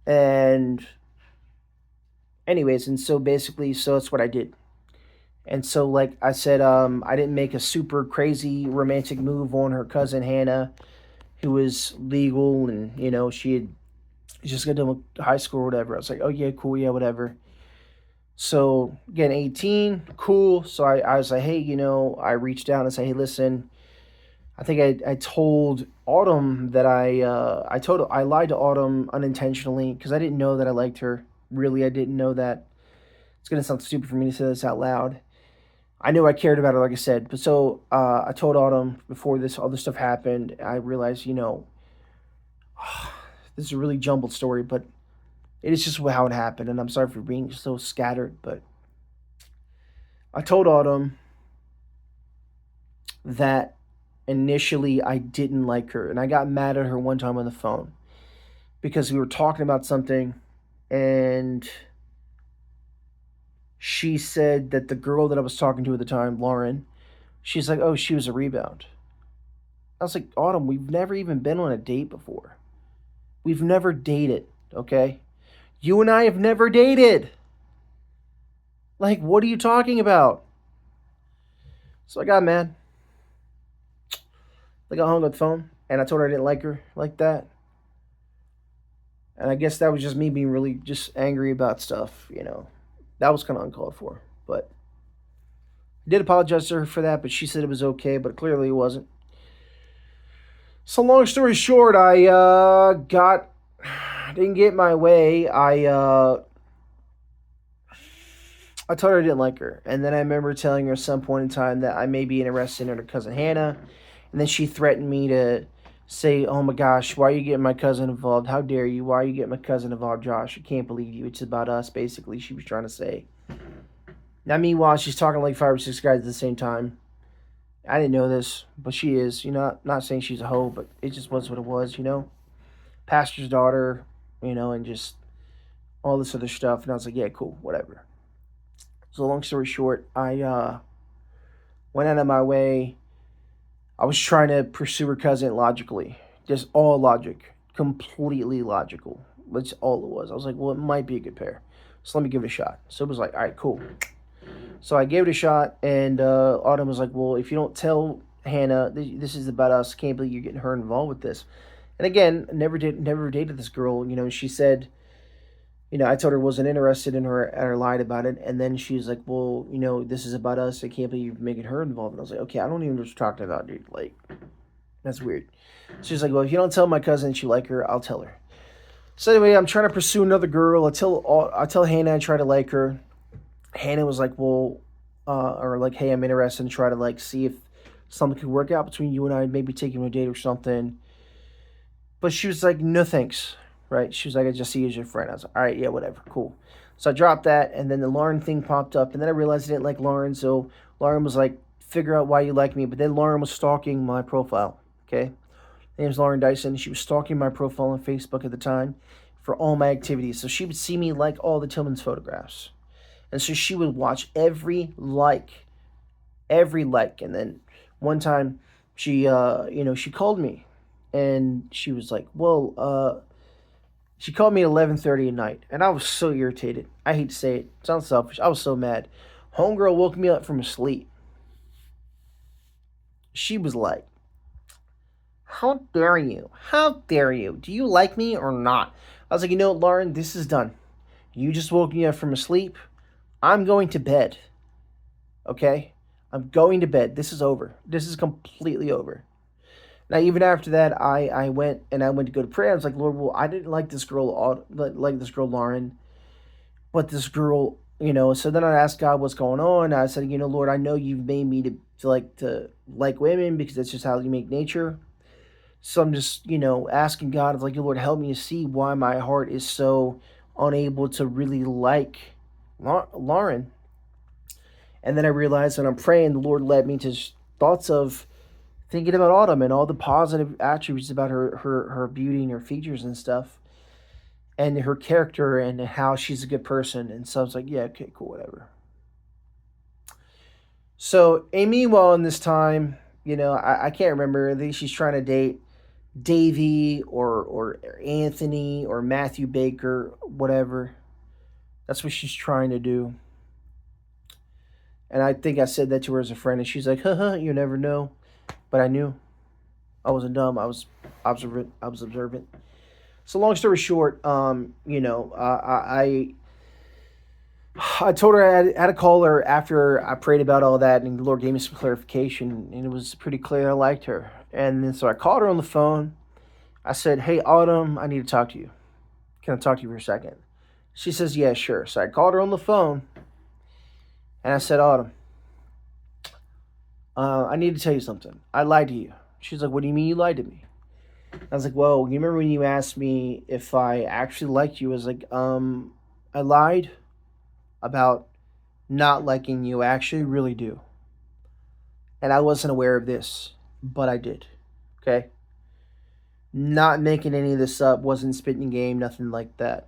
And anyways, and so basically, so that's what I did. And so, like I said, I didn't make a super crazy romantic move on her cousin Hannah, who was legal, and she had just got done with high school or whatever. I was like, oh yeah, cool, yeah, whatever. So again, 18, cool. So I was like, hey, I reached out and said, hey, listen, I think I told Autumn that I lied to Autumn unintentionally because I didn't know that I liked her. Really, I didn't know that. It's gonna sound stupid for me to say this out loud. I knew I cared about her, like I said. But so I told Autumn before all this stuff happened. I realized, this is a really jumbled story, but it is just how it happened. And I'm sorry for being so scattered, but I told Autumn that initially I didn't like her, and I got mad at her one time on the phone because we were talking about something, and she said that the girl that I was talking to at the time, Lauren, she's like, oh, she was a rebound. I was like, Autumn, we've never even been on a date before. We've never dated, okay? You and I have never dated. Like, what are you talking about? So I got mad. Like I hung up the phone and I told her I didn't like her like that. And I guess that was just me being really just angry about stuff. That was kind of uncalled for. But I did apologize to her for that, but she said it was okay, but clearly it wasn't. So long story short, didn't get my way. I told her I didn't like her, and then I remember telling her at some point in time that I may be interested in her cousin Hannah, and then she threatened me to say, "Oh my gosh, why are you getting my cousin involved? How dare you? Why are you getting my cousin involved, Josh? I can't believe you. It's about us." Basically, she was trying to say. Now, meanwhile, she's talking like 5 or 6 guys at the same time. I didn't know this, but she is. Not saying she's a hoe, but it just was what it was. Pastor's daughter, and just all this other stuff. And I was like, yeah, cool, whatever. So long story short, I went out of my way. I was trying to pursue her cousin logically, just all logic, completely logical. That's all it was. I was like, well, it might be a good pair, so let me give it a shot. So it was like, all right, cool. So I gave it a shot, and Autumn was like, well, if you don't tell Hannah, this is about us. Can't believe you're getting her involved with this. And again, never dated this girl. She said, I told her I wasn't interested in her, and I lied about it. And then she's like, well, this is about us. I can't believe you're making her involved. And I was like, okay, I don't even know what you're talking about, dude. Like, that's weird. She's like, well, if you don't tell my cousin that you like her, I'll tell her. So anyway, I'm trying to pursue another girl. I tell Hannah I try to like her. Hannah was like, well, or like, hey, I'm interested and try to like see if something could work out between you and I, maybe take you on a date or something. But she was like, no thanks, right? She was like, I just see you as your friend. I was like, all right, yeah, whatever, cool. So I dropped that, and then the Lauren thing popped up, and then I realized I didn't like Lauren, so Lauren was like, figure out why you like me. But then Lauren was stalking my profile, okay? Her name's Lauren Dyson. She was stalking my profile on Facebook at the time for all my activities. So she would see me like all the Tillman's photographs. And so she would watch every like. And then one time she called me and she was like, well, she called me at 11:30 at night, and I was so irritated. I hate to say it. Sounds selfish. I was so mad. Homegirl woke me up from sleep. She was like, how dare you? How dare you? Do you like me or not? I was like, what, Lauren, this is done. You just woke me up from sleep. I'm going to bed. Okay? I'm going to bed. This is over. This is completely over. Now, even after that, I went to go to prayer. I was like, Lord, well, I didn't like this girl, Lauren, but this girl, So then I asked God what's going on. I said, Lord, I know you've made me to like women because that's just how you make nature. So I'm just, asking God, like, Lord, help me to see why my heart is so unable to really like Lauren. And then I realized when I'm praying, the Lord led me to thoughts of thinking about Autumn and all the positive attributes about her beauty and her features and stuff, and her character and how she's a good person. And so I was like, yeah, okay, cool, whatever. So, meanwhile, in this time, I can't remember. I think she's trying to date Davey or Anthony or Matthew Baker, whatever. That's what she's trying to do. And I think I said that to her as a friend, and she's like, haha, you never know. But I knew. I wasn't dumb. I was observant. So long story short, I told her I had to call her after I prayed about all that, and the Lord gave me some clarification, and it was pretty clear I liked her. And then so I called her on the phone. I said, hey, Autumn, I need to talk to you. Can I talk to you for a second? She says, yeah, sure. So I called her on the phone, and I said, Autumn, I need to tell you something. I lied to you. She's like, what do you mean you lied to me? I was like, well, you remember when you asked me if I actually liked you? I was like, I lied about not liking you. I actually really do. And I wasn't aware of this, but I did. Okay? Not making any of this up, wasn't spitting game, nothing like that.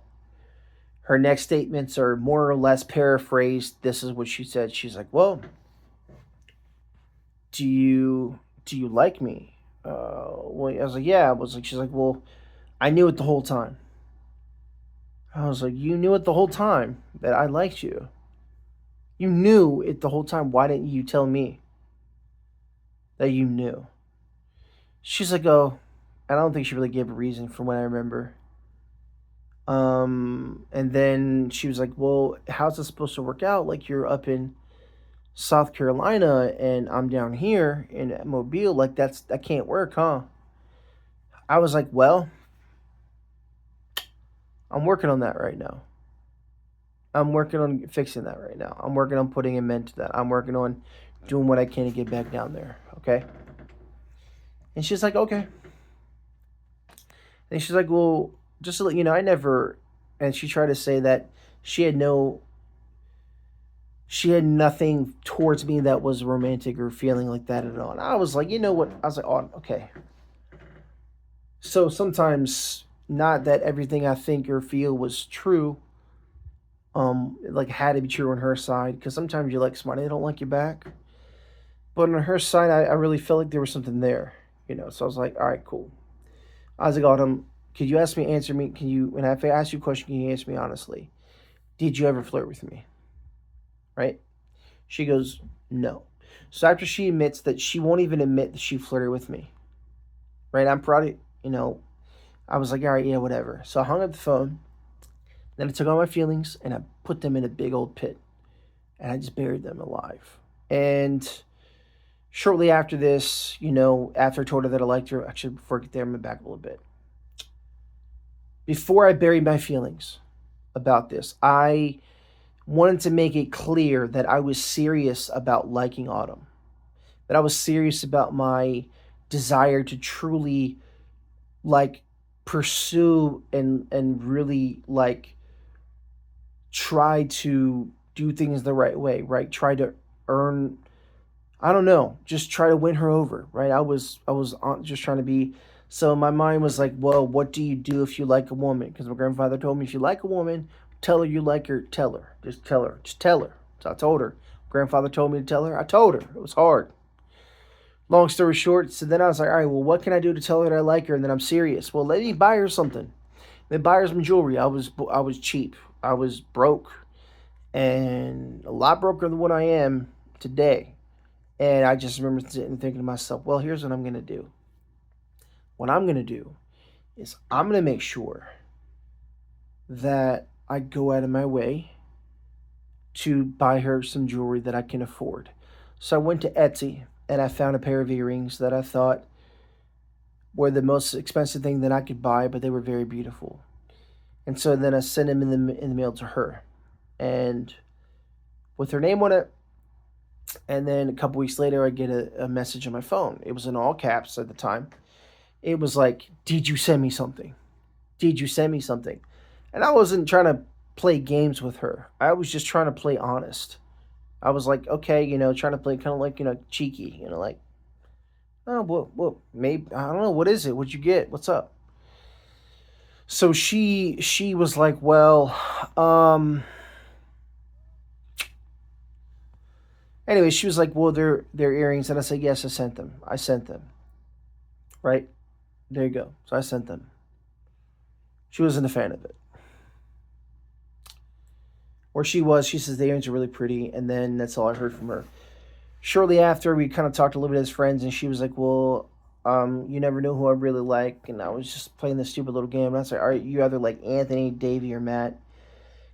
Her next statements are more or less paraphrased. This is what she said. She's like, well, do you like me? Well, I was like, yeah. She's like, well, I knew it the whole time. I was like, you knew it the whole time that I liked you. You knew it the whole time. Why didn't you tell me that you knew? She's like, oh, I don't think she really gave a reason from what I remember. And then she was like, well, how's this supposed to work out? Like, you're up in South Carolina and I'm down here in Mobile. Like, that can't work, huh? I was like, well, I'm working on that right now. I'm working on fixing that right now. I'm working on putting an end to that. I'm working on doing what I can to get back down there. Okay. And she's like, okay. And she's like, well, just to let you know, I never. And she tried to say that she had no, she had nothing towards me that was romantic or feeling like that at all. And I was like, you know what? I was like, oh, okay. So sometimes, not that everything I think or feel was true, like had to be true on her side, because sometimes you like somebody they don't like you back. But on her side, I really felt like there was something there, you know. So I was like, all right, cool. I was like, Autumn, could you ask me, answer me? Can you, when if I ask you a question, can you answer me honestly? Did you ever flirt with me? Right? She goes, no. So after she admits that she won't even admit that she flirted with me, right? I'm probably, you know, I was like, all right, yeah, whatever. So I hung up the phone. Then I took all my feelings and I put them in a big old pit and I just buried them alive. And shortly after this, you know, after I told her that I liked her, actually, before I get there, I'm going to back a little bit. Before I buried my feelings about this, I wanted to make it clear that I was serious about liking Autumn, that I was serious about my desire to truly like pursue and really like try to do things the right way, right? Try to earn, I don't know, just try to win her over, right? I was just trying to be. So my mind was like, well, what do you do if you like a woman? Because my grandfather told me if you like a woman, tell her you like her. Tell her, just tell her. So I told her. Grandfather told me to tell her. I told her. It was hard. Long story short, so then I was like, all right, well, what can I do to tell her that I like her and that I'm serious? Well, let me buy her something. Then buy her some jewelry. I was cheap. I was broke, and a lot broker than what I am today. And I just remember sitting and thinking to myself, well, here's what I'm going to do. What I'm going to do is I'm going to make sure that I go out of my way to buy her some jewelry that I can afford. So I went to Etsy and I found a pair of earrings that I thought were the most expensive thing that I could buy, but they were very beautiful. And so then I sent them in the mail to her, and with her name on it. And then a couple weeks later, I get a message on my phone. It was in all caps at the time. It was like, "Did you send me something? Did you send me something?" And I wasn't trying to play games with her. I was just trying to play honest. I was like, okay, you know, trying to play kind of like, you know, cheeky, you know, like, oh, well, maybe I don't know, what is it? What'd you get? What's up? So she was like, well, anyway, she was like, well, they're earrings, and I said, yes, I sent them. I sent them. Right there, you go. So I sent them. She wasn't a fan of it. Or she was. She says the earrings are really pretty, and then that's all I heard from her. Shortly after, we kind of talked a little bit as friends, and she was like, well, you never know who I really like, and I was just playing this stupid little game. And I was like, all right, you either like Anthony, Davey, or Matt.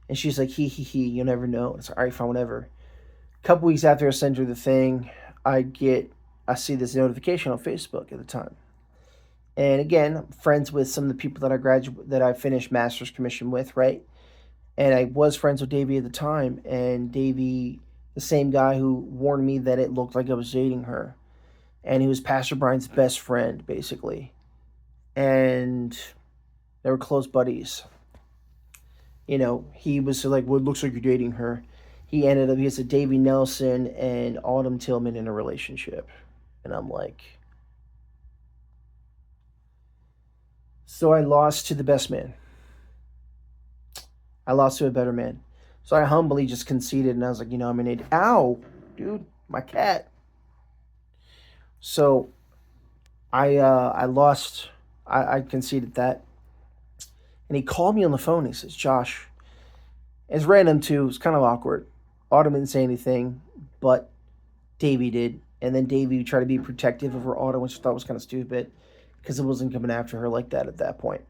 And she's like, he, you never know. It's like, all right, fine, whatever. A couple weeks after I send her the thing, I see this notification on Facebook at the time. And again, I'm friends with some of the people that I finished master's commission with, right? And I was friends with Davey at the time, and Davey, the same guy who warned me that it looked like I was dating her, and he was Pastor Brian's best friend, basically, and they were close buddies. You know, he was like, "Well, it looks like you're dating her." He has a Davey Nelson and Autumn Tillman in a relationship, and I'm like, so I lost to the best man. I lost to a better man. So I humbly just conceded, and I was like, you know, I'm an idiot. Ow, dude, my cat. So I lost. I conceded that, and he called me on the phone. He says, Josh, it's random too. It's kind of awkward. Autumn didn't say anything, but Davey did. And then Davy tried to be protective of her Autumn, which I thought was kind of stupid because it wasn't coming after her like that at that point.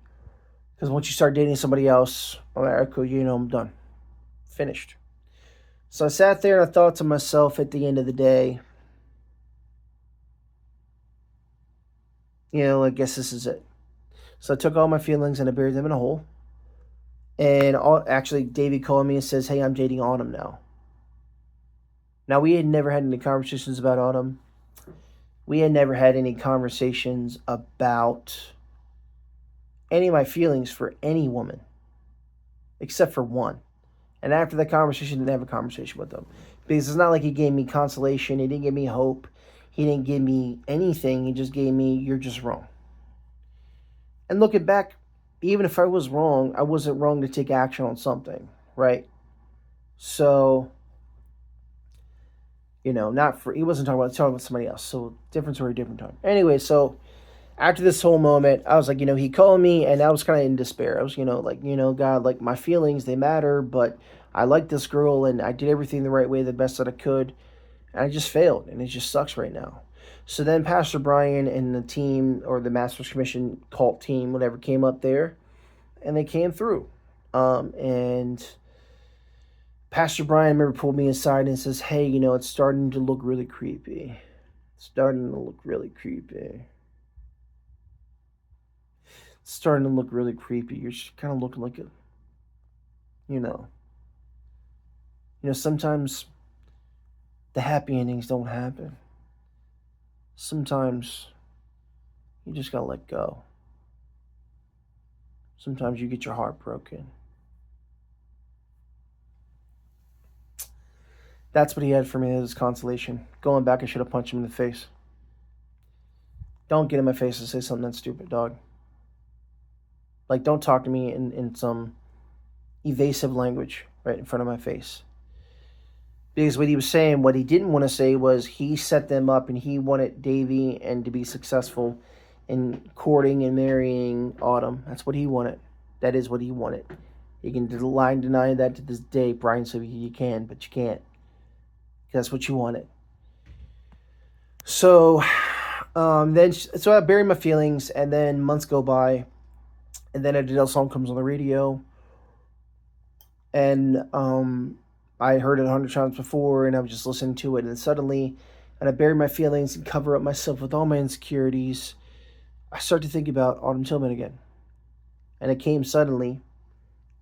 Because once you start dating somebody else, I'm like, cool, I'm done. Finished. So I sat there and I thought to myself at the end of the day, I guess this is it. So I took all my feelings and I buried them in a hole. And actually, Davey called me and says, "Hey, I'm dating Autumn now." Now, we had never had any conversations about Autumn. We had never had any conversations about any of my feelings for any woman, except for one. And after that conversation, I didn't have a conversation with him. Because it's not like he gave me consolation. He didn't give me hope. He didn't give me anything. He just gave me, "You're just wrong." And looking back, even if I was wrong, I wasn't wrong to take action on something, right? So, not for, he wasn't talking about somebody else. So, different story, different time. Anyway, so after this whole moment, I was like, he called me and I was kind of in despair. I was, like, God, like my feelings, they matter, but I like this girl and I did everything the right way, the best that I could. And I just failed and it just sucks right now. So then Pastor Brian and the team, or the Masters Commission cult team, whatever, came up there and they came through. And Pastor Brian, remember, pulled me aside and says, "Hey, it's starting to look really creepy. It's starting to look really creepy. It's starting to look really creepy. You're just kind of looking like a, you know, sometimes the happy endings don't happen. Sometimes you just gotta let go. Sometimes you get your heart broken." That's what he had for me as consolation. Going back, I should have punched him in the face. Don't get in my face and say something that's stupid, dog. Like, don't talk to me in some evasive language right in front of my face. Because what he was saying, what he didn't want to say was he set them up and he wanted Davy and to be successful in courting and marrying Autumn. That's what he wanted. That is what he wanted. You can lie and deny that to this day, Brian, so you can, but you can't. That's what you wanted. So, so I buried my feelings, and then months go by, and then Adele song comes on the radio, and I heard it 100 times before, and I was just listening to it, and then suddenly, and I bury my feelings and cover up myself with all my insecurities, I start to think about Autumn Tillman again, and it came suddenly,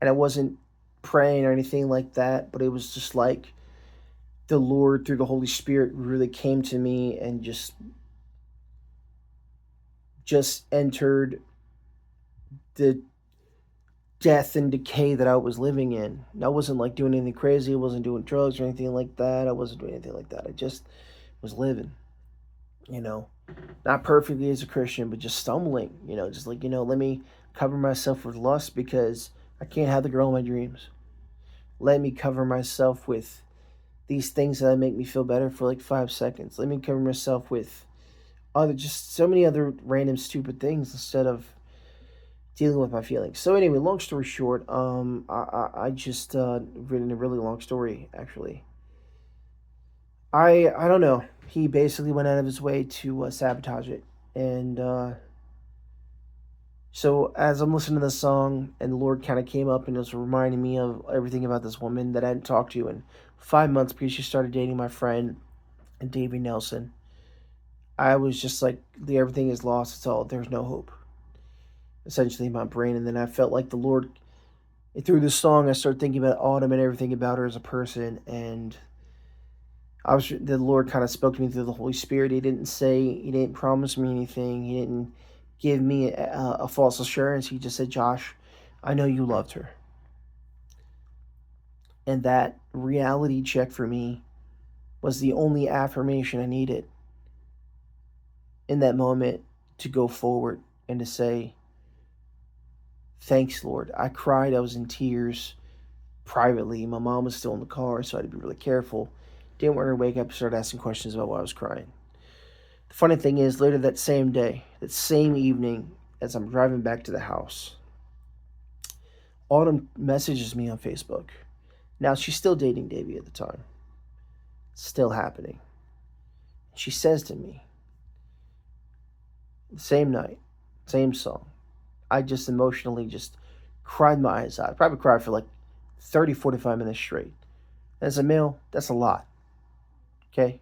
and I wasn't praying or anything like that, but it was just like the Lord through the Holy Spirit really came to me and just entered the death and decay that I was living in. I wasn't like doing anything crazy. I wasn't doing drugs or anything like that. I wasn't doing anything like that. I just was living, not perfectly as a Christian, but just stumbling, just like, let me cover myself with lust because I can't have the girl in my dreams. Let me cover myself with these things that make me feel better for like 5 seconds. Let me cover myself with just so many other random stupid things instead of dealing with my feelings. So anyway, long story short, I just written a really long story actually. I don't know. He basically went out of his way to sabotage it, and so as I'm listening to the song, and the Lord kind of came up and was reminding me of everything about this woman that I hadn't talked to in 5 months because she started dating my friend, Davy Nelson. I was just like, everything is lost. It's all, there's no hope. Essentially, in my brain, and then I felt like the Lord, through this song, I started thinking about Autumn and everything about her as a person, and the Lord kind of spoke to me through the Holy Spirit. He didn't promise me anything. He didn't give me a false assurance. He just said, "Josh, I know you loved her." And that reality check for me was the only affirmation I needed in that moment to go forward and to say, "Thanks, Lord." I cried. I was in tears privately. My mom was still in the car, so I had to be really careful. Didn't want her to wake up and start asking questions about why I was crying. The funny thing is, later that same day, that same evening, as I'm driving back to the house, Autumn messages me on Facebook. Now, she's still dating Davey at the time. Still happening. She says to me, the same night, same song. I just emotionally just cried my eyes out. I probably cried for like 30, 45 minutes straight. As a male, that's a lot. Okay?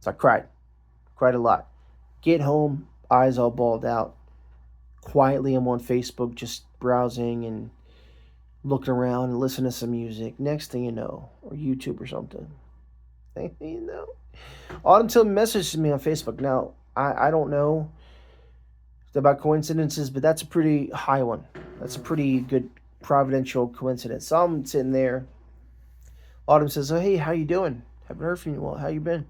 So I cried. Cried a lot. Get home, eyes all balled out. Quietly, I'm on Facebook just browsing and looking around and listening to some music. Next thing you know, or YouTube or something. Next thing you know, Autumn Tillman messages me on Facebook. Now, I don't know about coincidences, but that's a pretty high one. That's a pretty good providential coincidence. So I'm sitting there. Autumn says, "Oh, hey, how you doing? Haven't heard from you. Well, how you been?"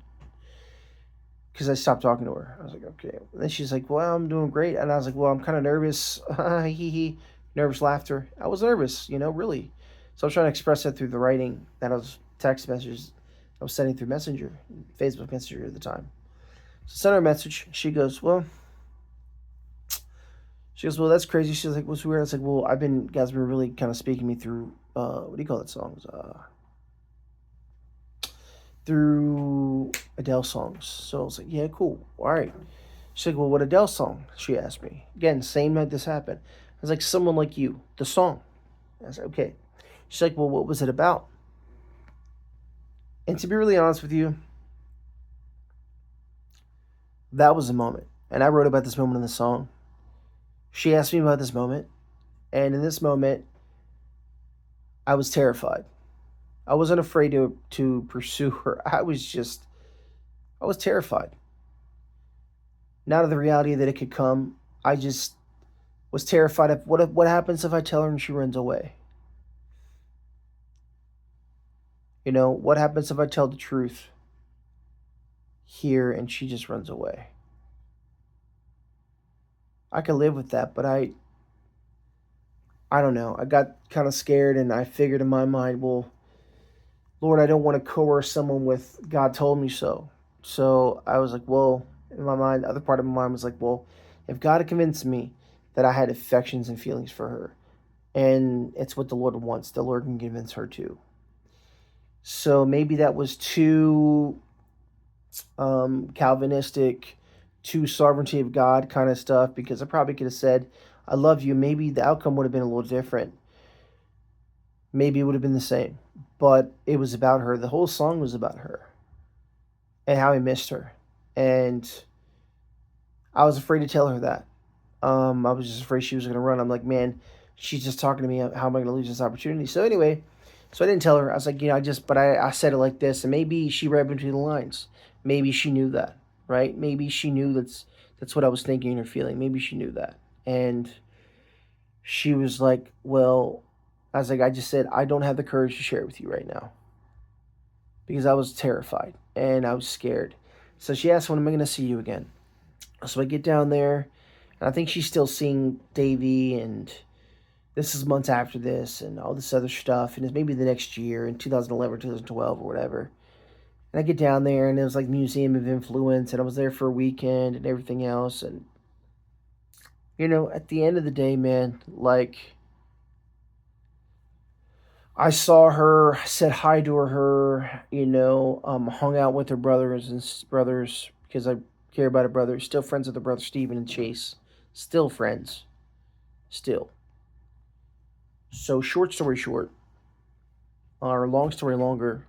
Because I stopped talking to her. I was like, "Okay." And then she's like, "Well, I'm doing great." And I was like, "Well, I'm kind of nervous." Hee hee. Nervous laughter. I was nervous, really. So I was trying to express that through the writing that I was text messages I was sending through Messenger, Facebook Messenger at the time. So I sent her a message. She goes, well, that's crazy. She's like, what's weird? I was like, well, guys been really kind of speaking me through, what do you call that songs? Through Adele songs. So I was like, yeah, cool. All right. She's like, well, what Adele song? She asked me. Again, same night this happened. I was like, Someone Like You, the song. I was like, okay. She's like, well, what was it about? And to be really honest with you, that was the moment. And I wrote about this moment in the song. She asked me about this moment. And in this moment, I was terrified. I wasn't afraid to pursue her. I was terrified. Not of the reality that it could come. I just was terrified of what happens if I tell her and she runs away. What happens if I tell the truth here and she just runs away? I could live with that, but I don't know. I got kind of scared and I figured in my mind, well, Lord, I don't want to coerce someone with God told me so. So I was like, well, in my mind, the other part of my mind was like, well, if God had convinced me that I had affections and feelings for her, and it's what the Lord wants, the Lord can convince her too. So maybe that was too Calvinistic, too sovereignty of God kind of stuff, because I probably could have said, I love you. Maybe the outcome would have been a little different. Maybe it would have been the same. But it was about her. The whole song was about her and how I missed her. And I was afraid to tell her that. I was just afraid she was going to run. I'm like, man, she's just talking to me. How am I going to lose this opportunity? So anyway, so I didn't tell her. I was like, I said it like this, and maybe she read between the lines. Maybe she knew that, right? Maybe she knew that's what I was thinking or feeling. Maybe she knew that, and she was like, well, I was like, I just said I don't have the courage to share it with you right now because I was terrified and I was scared. So she asked, when am I going to see you again? So I get down there, and I think she's still seeing Davy, and this is months after this, and all this other stuff, and it's maybe the next year in 2011 or 2012 or whatever. And I get down there, and it was like Museum of Influence, and I was there for a weekend and everything else. And at the end of the day, man, like I saw her, said hi to her, hung out with her brothers because I care about her brother. Still friends with her brother Stephen and Chase. Still friends. Still. So short story short, or long story longer,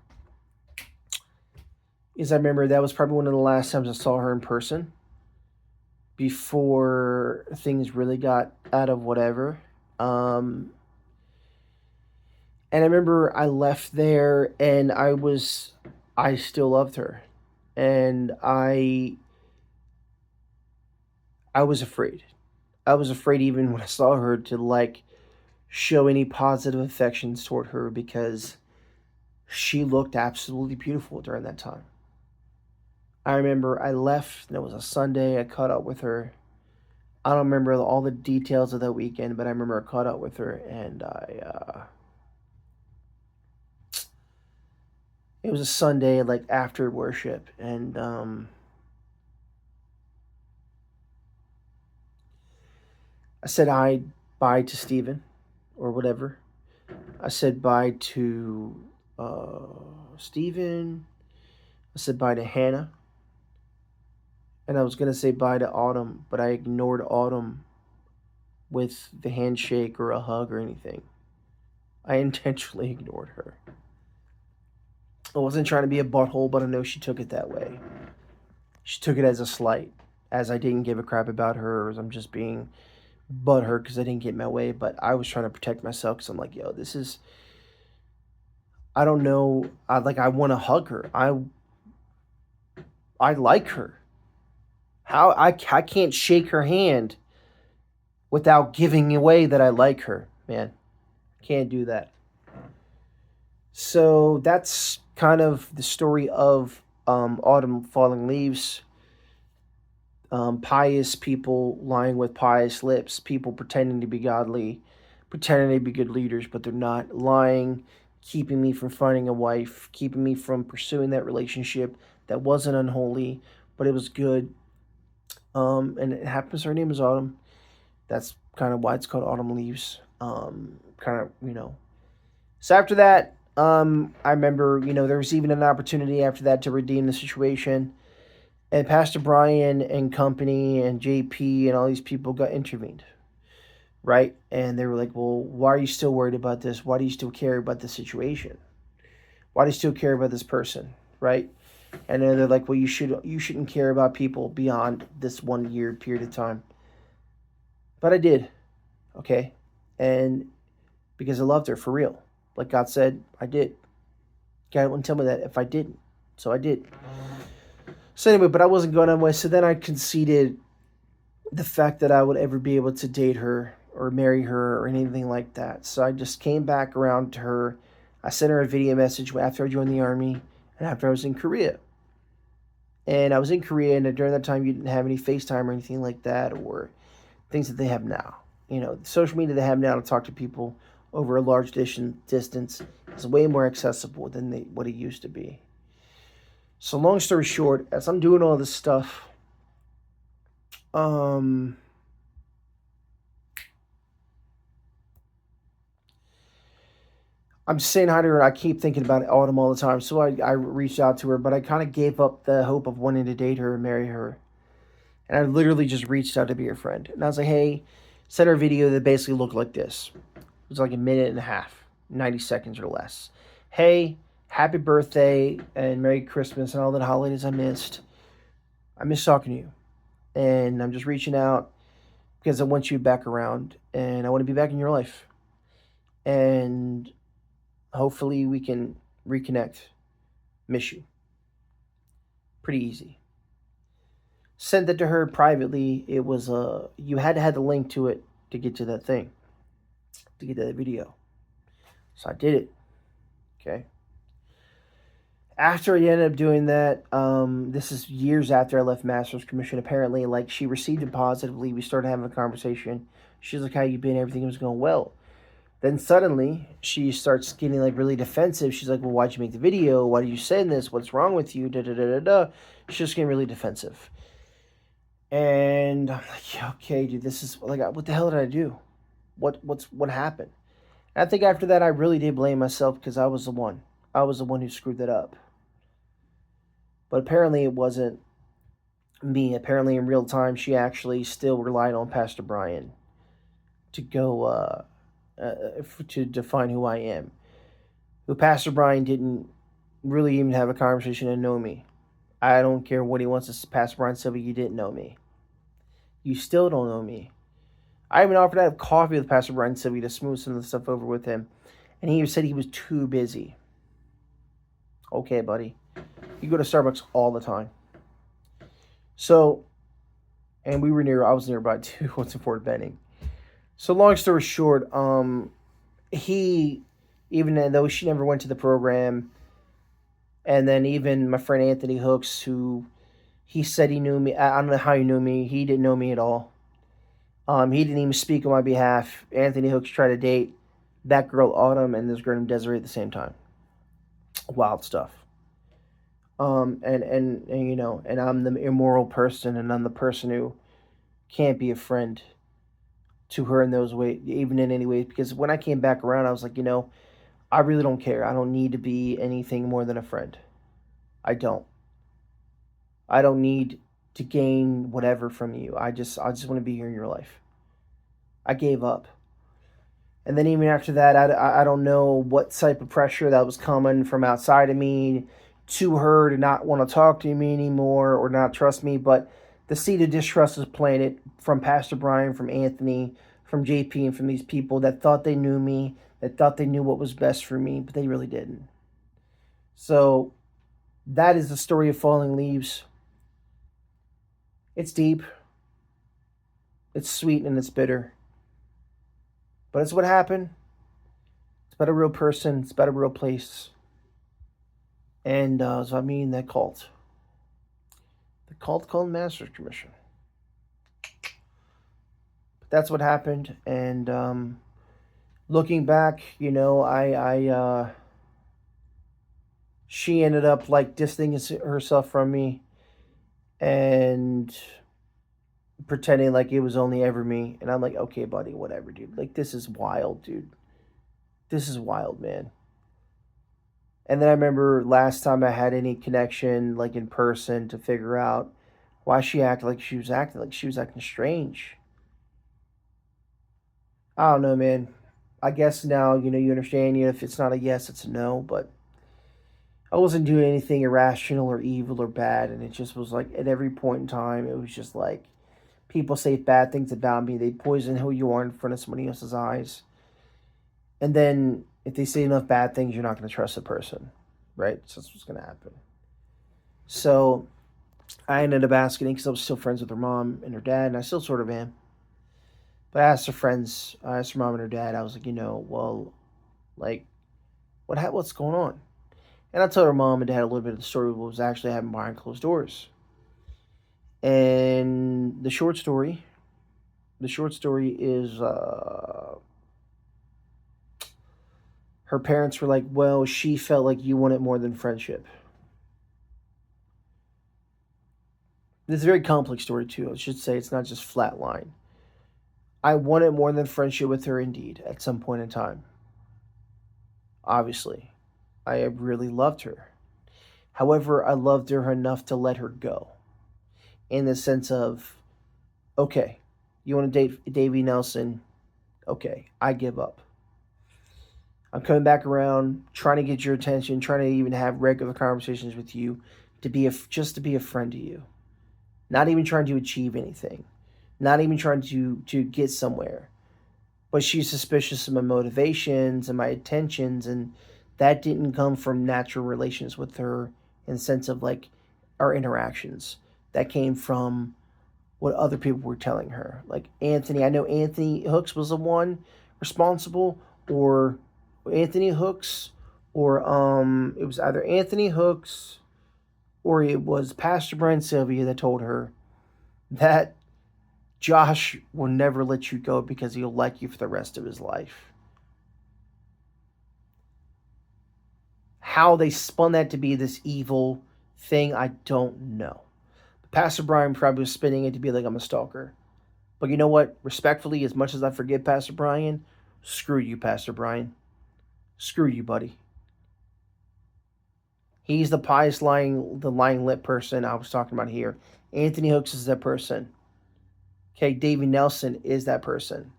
is I remember that was probably one of the last times I saw her in person before things really got out of whatever. And I remember I left there and I still loved her. And I was afraid. I was afraid even when I saw her to like show any positive affections toward her because she looked absolutely beautiful during that time. I remember I left and it was a Sunday. I caught up with her. I don't remember all the details of that weekend, but I remember I caught up with her and it was a Sunday, like after worship, and I said hi, bye to Stephen, or whatever. I said bye to Stephen. I said bye to Hannah. And I was gonna say bye to Autumn, but I ignored Autumn with the handshake or a hug or anything. I intentionally ignored her. I wasn't trying to be a butthole, but I know she took it that way. She took it as a slight, as I didn't give a crap about her, or as I'm just being butthurt because I didn't get my way. But I was trying to protect myself because I'm like, yo, this is. I don't know. I want to hug her. I like her. I can't shake her hand without giving away that I like her, man. Can't do that. So that's kind of the story of Autumn Falling Leaves. Pious people lying with pious lips, people pretending to be godly, pretending to be good leaders, but they're not, lying, keeping me from finding a wife, keeping me from pursuing that relationship that wasn't unholy, but it was good. And it happens her name is Autumn. That's kind of why it's called Autumn Leaves. Kind of, So after that, I remember, there was even an opportunity after that to redeem the situation. And Pastor Brian and company and JP and all these people got intervened, right? And they were like, well, why are you still worried about this? Why do you still care about this situation? Why do you still care about this person, right? And then they're like, well, you shouldn't care about people beyond this 1 year period of time. But I did, okay? And because I loved her for real. Like God said, I did. God wouldn't tell me that if I didn't. So I did. So anyway, but I wasn't going anyway. So then I conceded the fact that I would ever be able to date her or marry her or anything like that. So I just came back around to her. I sent her a video message after I joined the army and after I was in Korea. And I was in Korea, and during that time, you didn't have any FaceTime or anything like that, or things that they have now. Social media they have now to talk to people over a large distance is way more accessible than what it used to be. So long story short, as I'm doing all this stuff, I'm saying hi to her. And I keep thinking about Autumn all the time. So I reached out to her, but I kind of gave up the hope of wanting to date her and marry her. And I literally just reached out to be her friend. And I was like, hey, sent her a video that basically looked like this. It was like a minute and a half, 90 seconds or less. Hey, happy birthday and Merry Christmas and all the holidays I missed. I miss talking to you. And I'm just reaching out because I want you back around and I want to be back in your life. And hopefully we can reconnect. Miss you. Pretty easy. Sent it to her privately. It was you had to have the link to it to get to that thing, to get to that video. So I did it. Okay. After I ended up doing that, this is years after I left Master's Commission. Apparently, like she received it positively. We started having a conversation. She's like, "How you been? Everything was going well." Then suddenly she starts getting like really defensive. She's like, "Well, why'd you make the video? Why did you send this? What's wrong with you?" Da da da da da. She's just getting really defensive. And I'm like, yeah, okay, dude, this is like, what the hell did I do? What happened? And I think after that, I really did blame myself because I was the one. I was the one who screwed that up. But apparently, it wasn't me. Apparently, in real time, she actually still relied on Pastor Brian to go to define who I am. Who Pastor Brian didn't really even have a conversation and know me. I don't care what he wants to. Pastor Brian said, but you didn't know me. You still don't know me. I even offered to have coffee with Pastor Brian Sylvie to smooth some of the stuff over with him. And he said he was too busy. Okay, buddy. You go to Starbucks all the time. So, and I was nearby too, what's in Fort Benning. So long story short, he, even though she never went to the program, and then even my friend Anthony Hooks, who he said he knew me. I don't know how he knew me. He didn't know me at all. He didn't even speak on my behalf. Anthony Hooks tried to date that girl Autumn and this girl named Desiree at the same time. Wild stuff. And I'm the immoral person, and I'm the person who can't be a friend to her in those ways, even in any ways. Because when I came back around, I was like, I really don't care. I don't need to be anything more than a friend. I don't. I don't need to gain whatever from you. I just want to be here in your life. I gave up. And then even after that, I don't know what type of pressure that was coming from outside of me to her to not want to talk to me anymore or not trust me. But the seed of distrust was planted from Pastor Brian, from Anthony, from JP, and from these people that thought they knew me, that thought they knew what was best for me, but they really didn't. So that is the story of Falling Leaves. It's deep, it's sweet, and it's bitter. But it's what happened. It's about a real person, it's about a real place. And so I mean, that cult. The cult called Masters Commission. But that's what happened. And looking back, she ended up like distancing herself from me and pretending like it was only ever me. And I'm like, okay, buddy, whatever, dude. Like, this is wild, dude. This is wild, man. And then I remember last time I had any connection, like in person, to figure out why she was acting strange. I don't know, man. I guess now, you understand, if it's not a yes, it's a no, but I wasn't doing anything irrational or evil or bad, and it just was like at every point in time, it was just like people say bad things about me. They poison who you are in front of somebody else's eyes. And then if they say enough bad things, you're not going to trust the person, right? So that's what's going to happen. So I ended up asking because I was still friends with her mom and her dad, and I still sort of am. But I asked her mom and her dad, I was like, well, like, what's going on? And I told her mom and dad a little bit of the story of what was actually happening behind closed doors. And the short story is her parents were like, well, she felt like you wanted more than friendship. This is a very complex story, too. I should say it's not just flat line. I wanted more than friendship with her, indeed, at some point in time. Obviously, I really loved her. However, I loved her enough to let her go. In the sense of, okay, you want to date Davy Nelson? Okay, I give up. I'm coming back around, trying to get your attention, trying to even have regular conversations with you, just to be a friend to you. Not even trying to achieve anything, not even trying to get somewhere. But she's suspicious of my motivations and my intentions, and that didn't come from natural relations with her in the sense of like our interactions. That came from what other people were telling her. Like Anthony, I know Anthony Hooks was the one responsible, or Anthony Hooks, or it was either Anthony Hooks or it was Pastor Brian Sylvia that told her that Josh will never let you go because he'll like you for the rest of his life. How they spun that to be this evil thing, I don't know. Pastor Brian probably was spinning it to be like I'm a stalker. But you know what? Respectfully, as much as I forgive Pastor Brian, screw you, Pastor Brian. Screw you, buddy. He's the lying lip person I was talking about here. Anthony Hooks is that person. Okay, Davy Nelson is that person.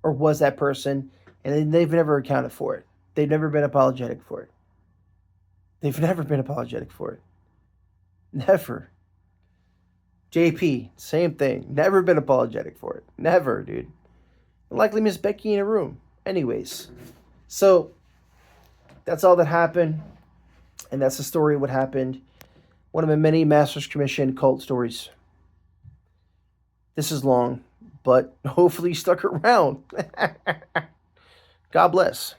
Or was that person, and they've never accounted for it. They've never been apologetic for it. They've never been apologetic for it. Never. JP, same thing. Never been apologetic for it. Never, dude. And likely Miss Becky in a room. Anyways, so that's all that happened, and that's the story of what happened. One of my many Masters Commission cult stories. This is long, but hopefully you stuck around. God bless.